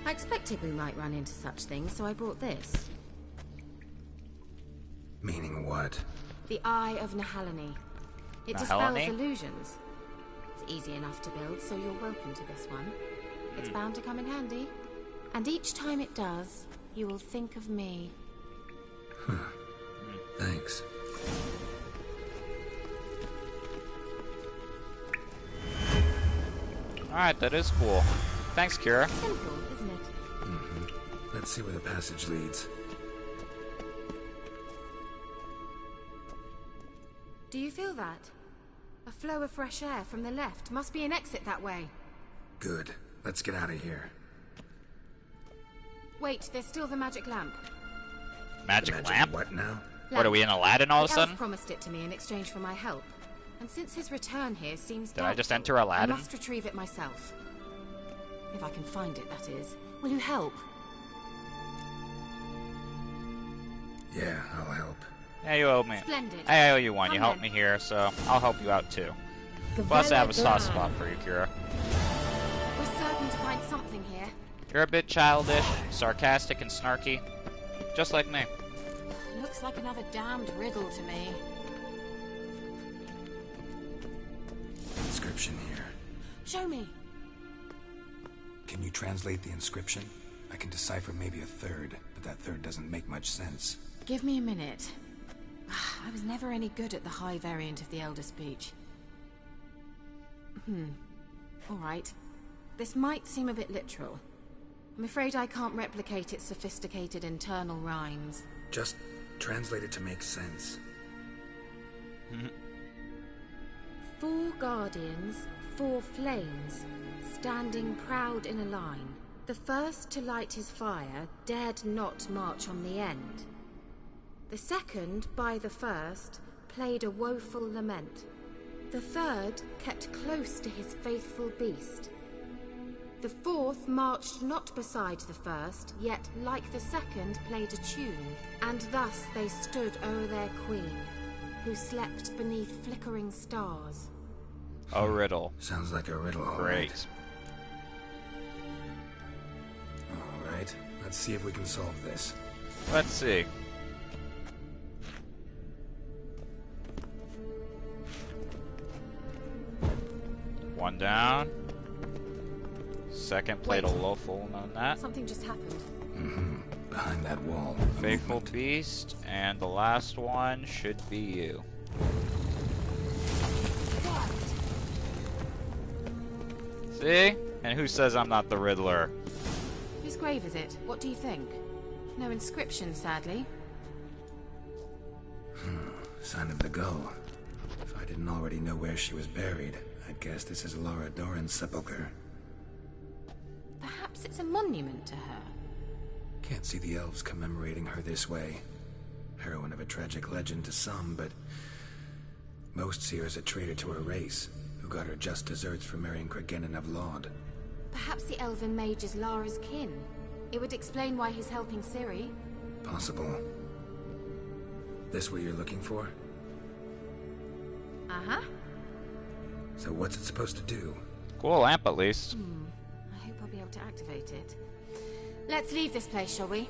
I expected we might run into such things, so I brought this. Meaning what? The Eye of Nahalani. It dispels illusions. It's easy enough to build, so you're welcome to this one. It's bound to come in handy. And each time it does, you will think of me. Thanks. Alright, that is cool. Thanks, Kira. Simple, isn't it? Let's see where the passage leads. Do you feel that? A flow of fresh air from the left. Must be an exit that way. Good. Let's get out of here. Wait, there's still the magic lamp. Magic lamp? What now? Lamp. What, are we in Aladdin all of a The elf sudden? promised it to me in exchange for my help. And since his return here seems Did I just doubtful, enter Aladdin? I must retrieve it myself. If I can find it, that is. Will you help? Yeah, I'll help. Yeah, you owe me. Splendid. I owe you one. You Come helped then. me here, so I'll help you out too. Plus, I have a soft spot for you, Kira. We're certain to find something here. You're a bit childish, sarcastic, and snarky. Just like me. Looks like another damned riddle to me. Inscription here. Show me. Can you translate the inscription? I can decipher maybe a third, but that third doesn't make much sense. Give me a minute. I was never any good at the high variant of the Elder Speech. Alright. This might seem a bit literal. I'm afraid I can't replicate its sophisticated internal rhymes. Just translate it to make sense. 4 guardians, 4 flames, standing proud in a line. The first to light his fire dared not march on the end. The second, by the first, played a woeful lament. The third kept close to his faithful beast. The fourth marched not beside the first, yet like the second played a tune. And thus they stood o'er their queen, who slept beneath flickering stars. A riddle. Sounds like a riddle, all Great. right. All right, let's see if we can solve this. Let's see. One down. Second played a low-full on that. Something just happened. Behind that wall. Faithful Beast, and the last one should be you. See? And who says I'm not the Riddler? Whose grave is it? What do you think? No inscription, sadly. sign of the gull. If I didn't already know where she was buried, I'd guess this is Laura Doran's sepulcher. Perhaps it's a monument to her. Can't see the elves commemorating her this way. Heroine of a tragic legend to some, but most see her as a traitor to her race, who got her just desserts for marrying Cregennan of Laud. Perhaps the elven mage is Lara's kin. It would explain why he's helping Ciri. Possible. This what you're looking for? Uh-huh. So what's it supposed to do? Cool lamp, at least. I hope I'll be able to activate it. Let's leave this place, shall we?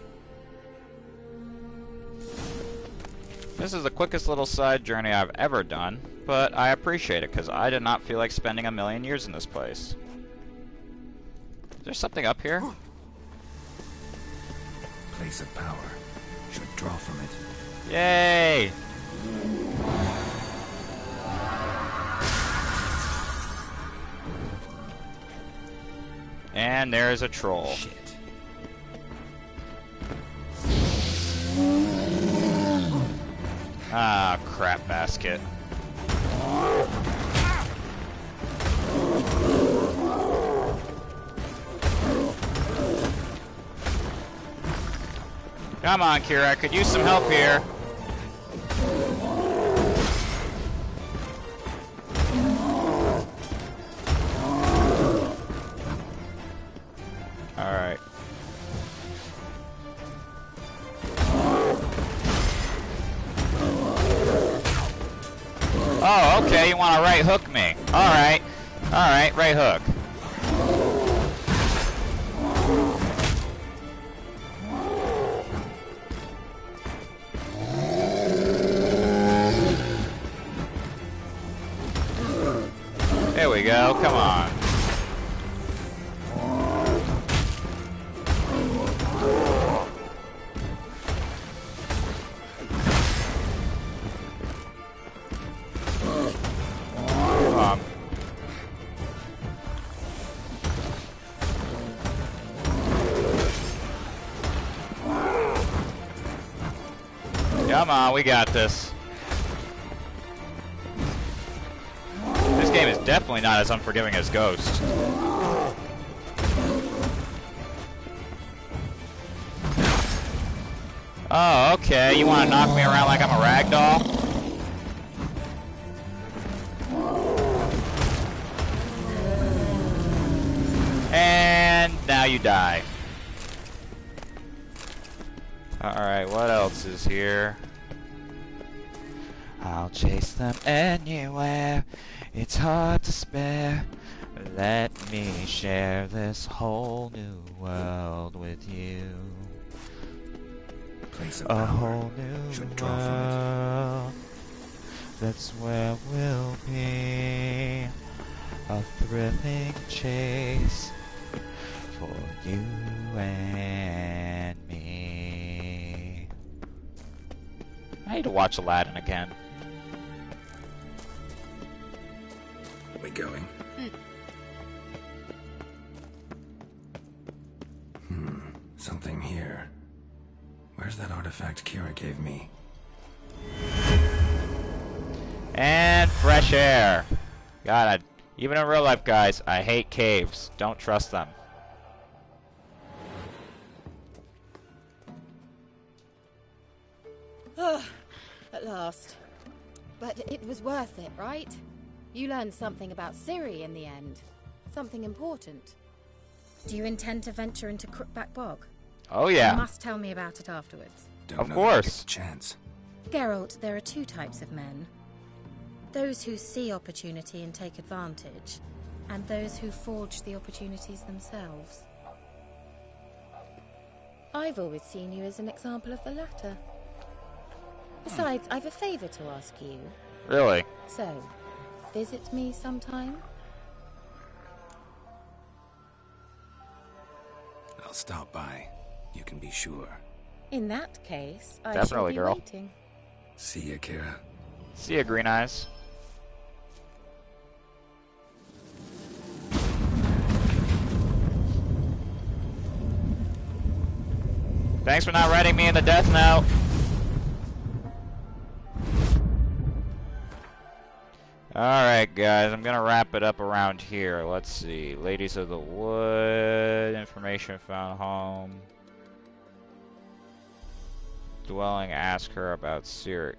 This is the quickest little side journey I've ever done, but I appreciate it because I did not feel like spending a million years in this place. Is there something up here? Place of power. Should draw from it. Yay! And there's a troll. Shit. Ah, crap basket. Come on, Kira, I could use some help here. Alright. Oh, okay, you want to right hook me. Alright. Alright, right hook. There we go, come on. Come on, we got this. This game is definitely not as unforgiving as Ghost. Oh, okay. You want to knock me around like I'm a ragdoll? And now you die. Alright, what else is here? I'll chase them anywhere. It's hard to spare. Let me share this whole new world with you. Place of A power. whole new Should draw world. That's where we'll be. A thrilling chase for you and me. I need to watch Aladdin again. We going? Something here. Where's that artifact Kira gave me? And fresh air. God, even in real life, guys, I hate caves. Don't trust them. At last. But it was worth it, right? You learned something about Ciri in the end. Something important. Do you intend to venture into Crookback Bog? Oh, yeah. You must tell me about it afterwards. Of course. Chance. Geralt, there are two types of men. Those who see opportunity and take advantage, and those who forge the opportunities themselves. I've always seen you as an example of the latter. Besides, I've a favor to ask you. Really? So, visit me sometime? I'll stop by. You can be sure. In that case, I Definitely, shall be girl. waiting. See ya, Kira. See ya, Green Eyes. Thanks for not writing me in the death note. Alright, guys, I'm gonna wrap it up around here. Let's see. Ladies of the Wood, information found home. Dwelling, ask her about Sirik.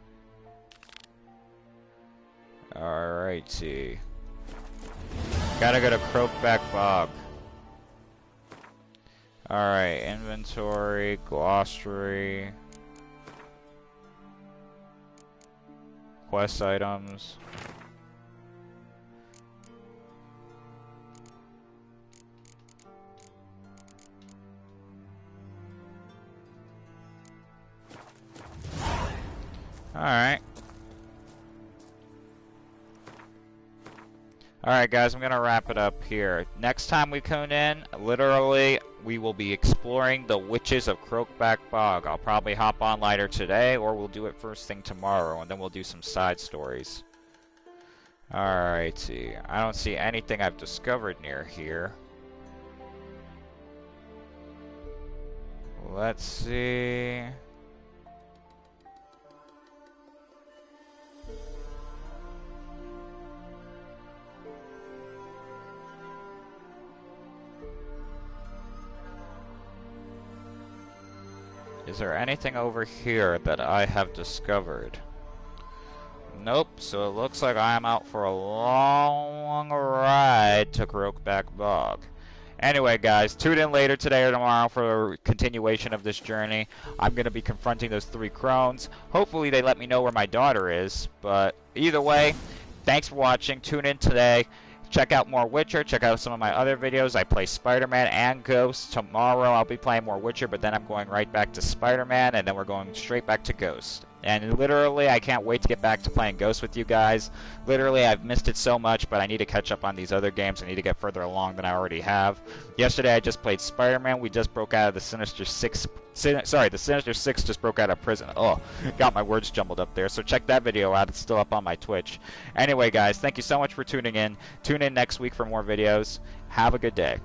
Alrighty. Gotta go to Croakback Bog. Alright, inventory, glossary, quest items. Alright. Alright guys, I'm gonna wrap it up here. Next time we tune in, literally, we will be exploring the Witches of Croakback Bog. I'll probably hop on later today, or we'll do it first thing tomorrow, and then we'll do some side stories. Alrighty. I don't see anything I've discovered near here. Let's see... Is there anything over here that I have discovered? Nope, so it looks like I'm out for a long ride to Croakback Bog. Anyway, guys, tune in later today or tomorrow for a continuation of this journey. I'm going to be confronting those 3 crones. Hopefully they let me know where my daughter is, but either way, thanks for watching. Tune in today. Check out more Witcher. Check out some of my other videos. I play Spider-Man and Ghost. Tomorrow I'll be playing more Witcher, but then I'm going right back to Spider-Man, and then we're going straight back to Ghost. And literally, I can't wait to get back to playing Ghost with you guys. Literally, I've missed it so much, but I need to catch up on these other games. I need to get further along than I already have. Yesterday, I just played Spider-Man. We just broke out of the Sinister Six. The Sinister Six just broke out of prison. Oh, got my words jumbled up there. So check that video out. It's still up on my Twitch. Anyway, guys, thank you so much for tuning in. Tune in next week for more videos. Have a good day.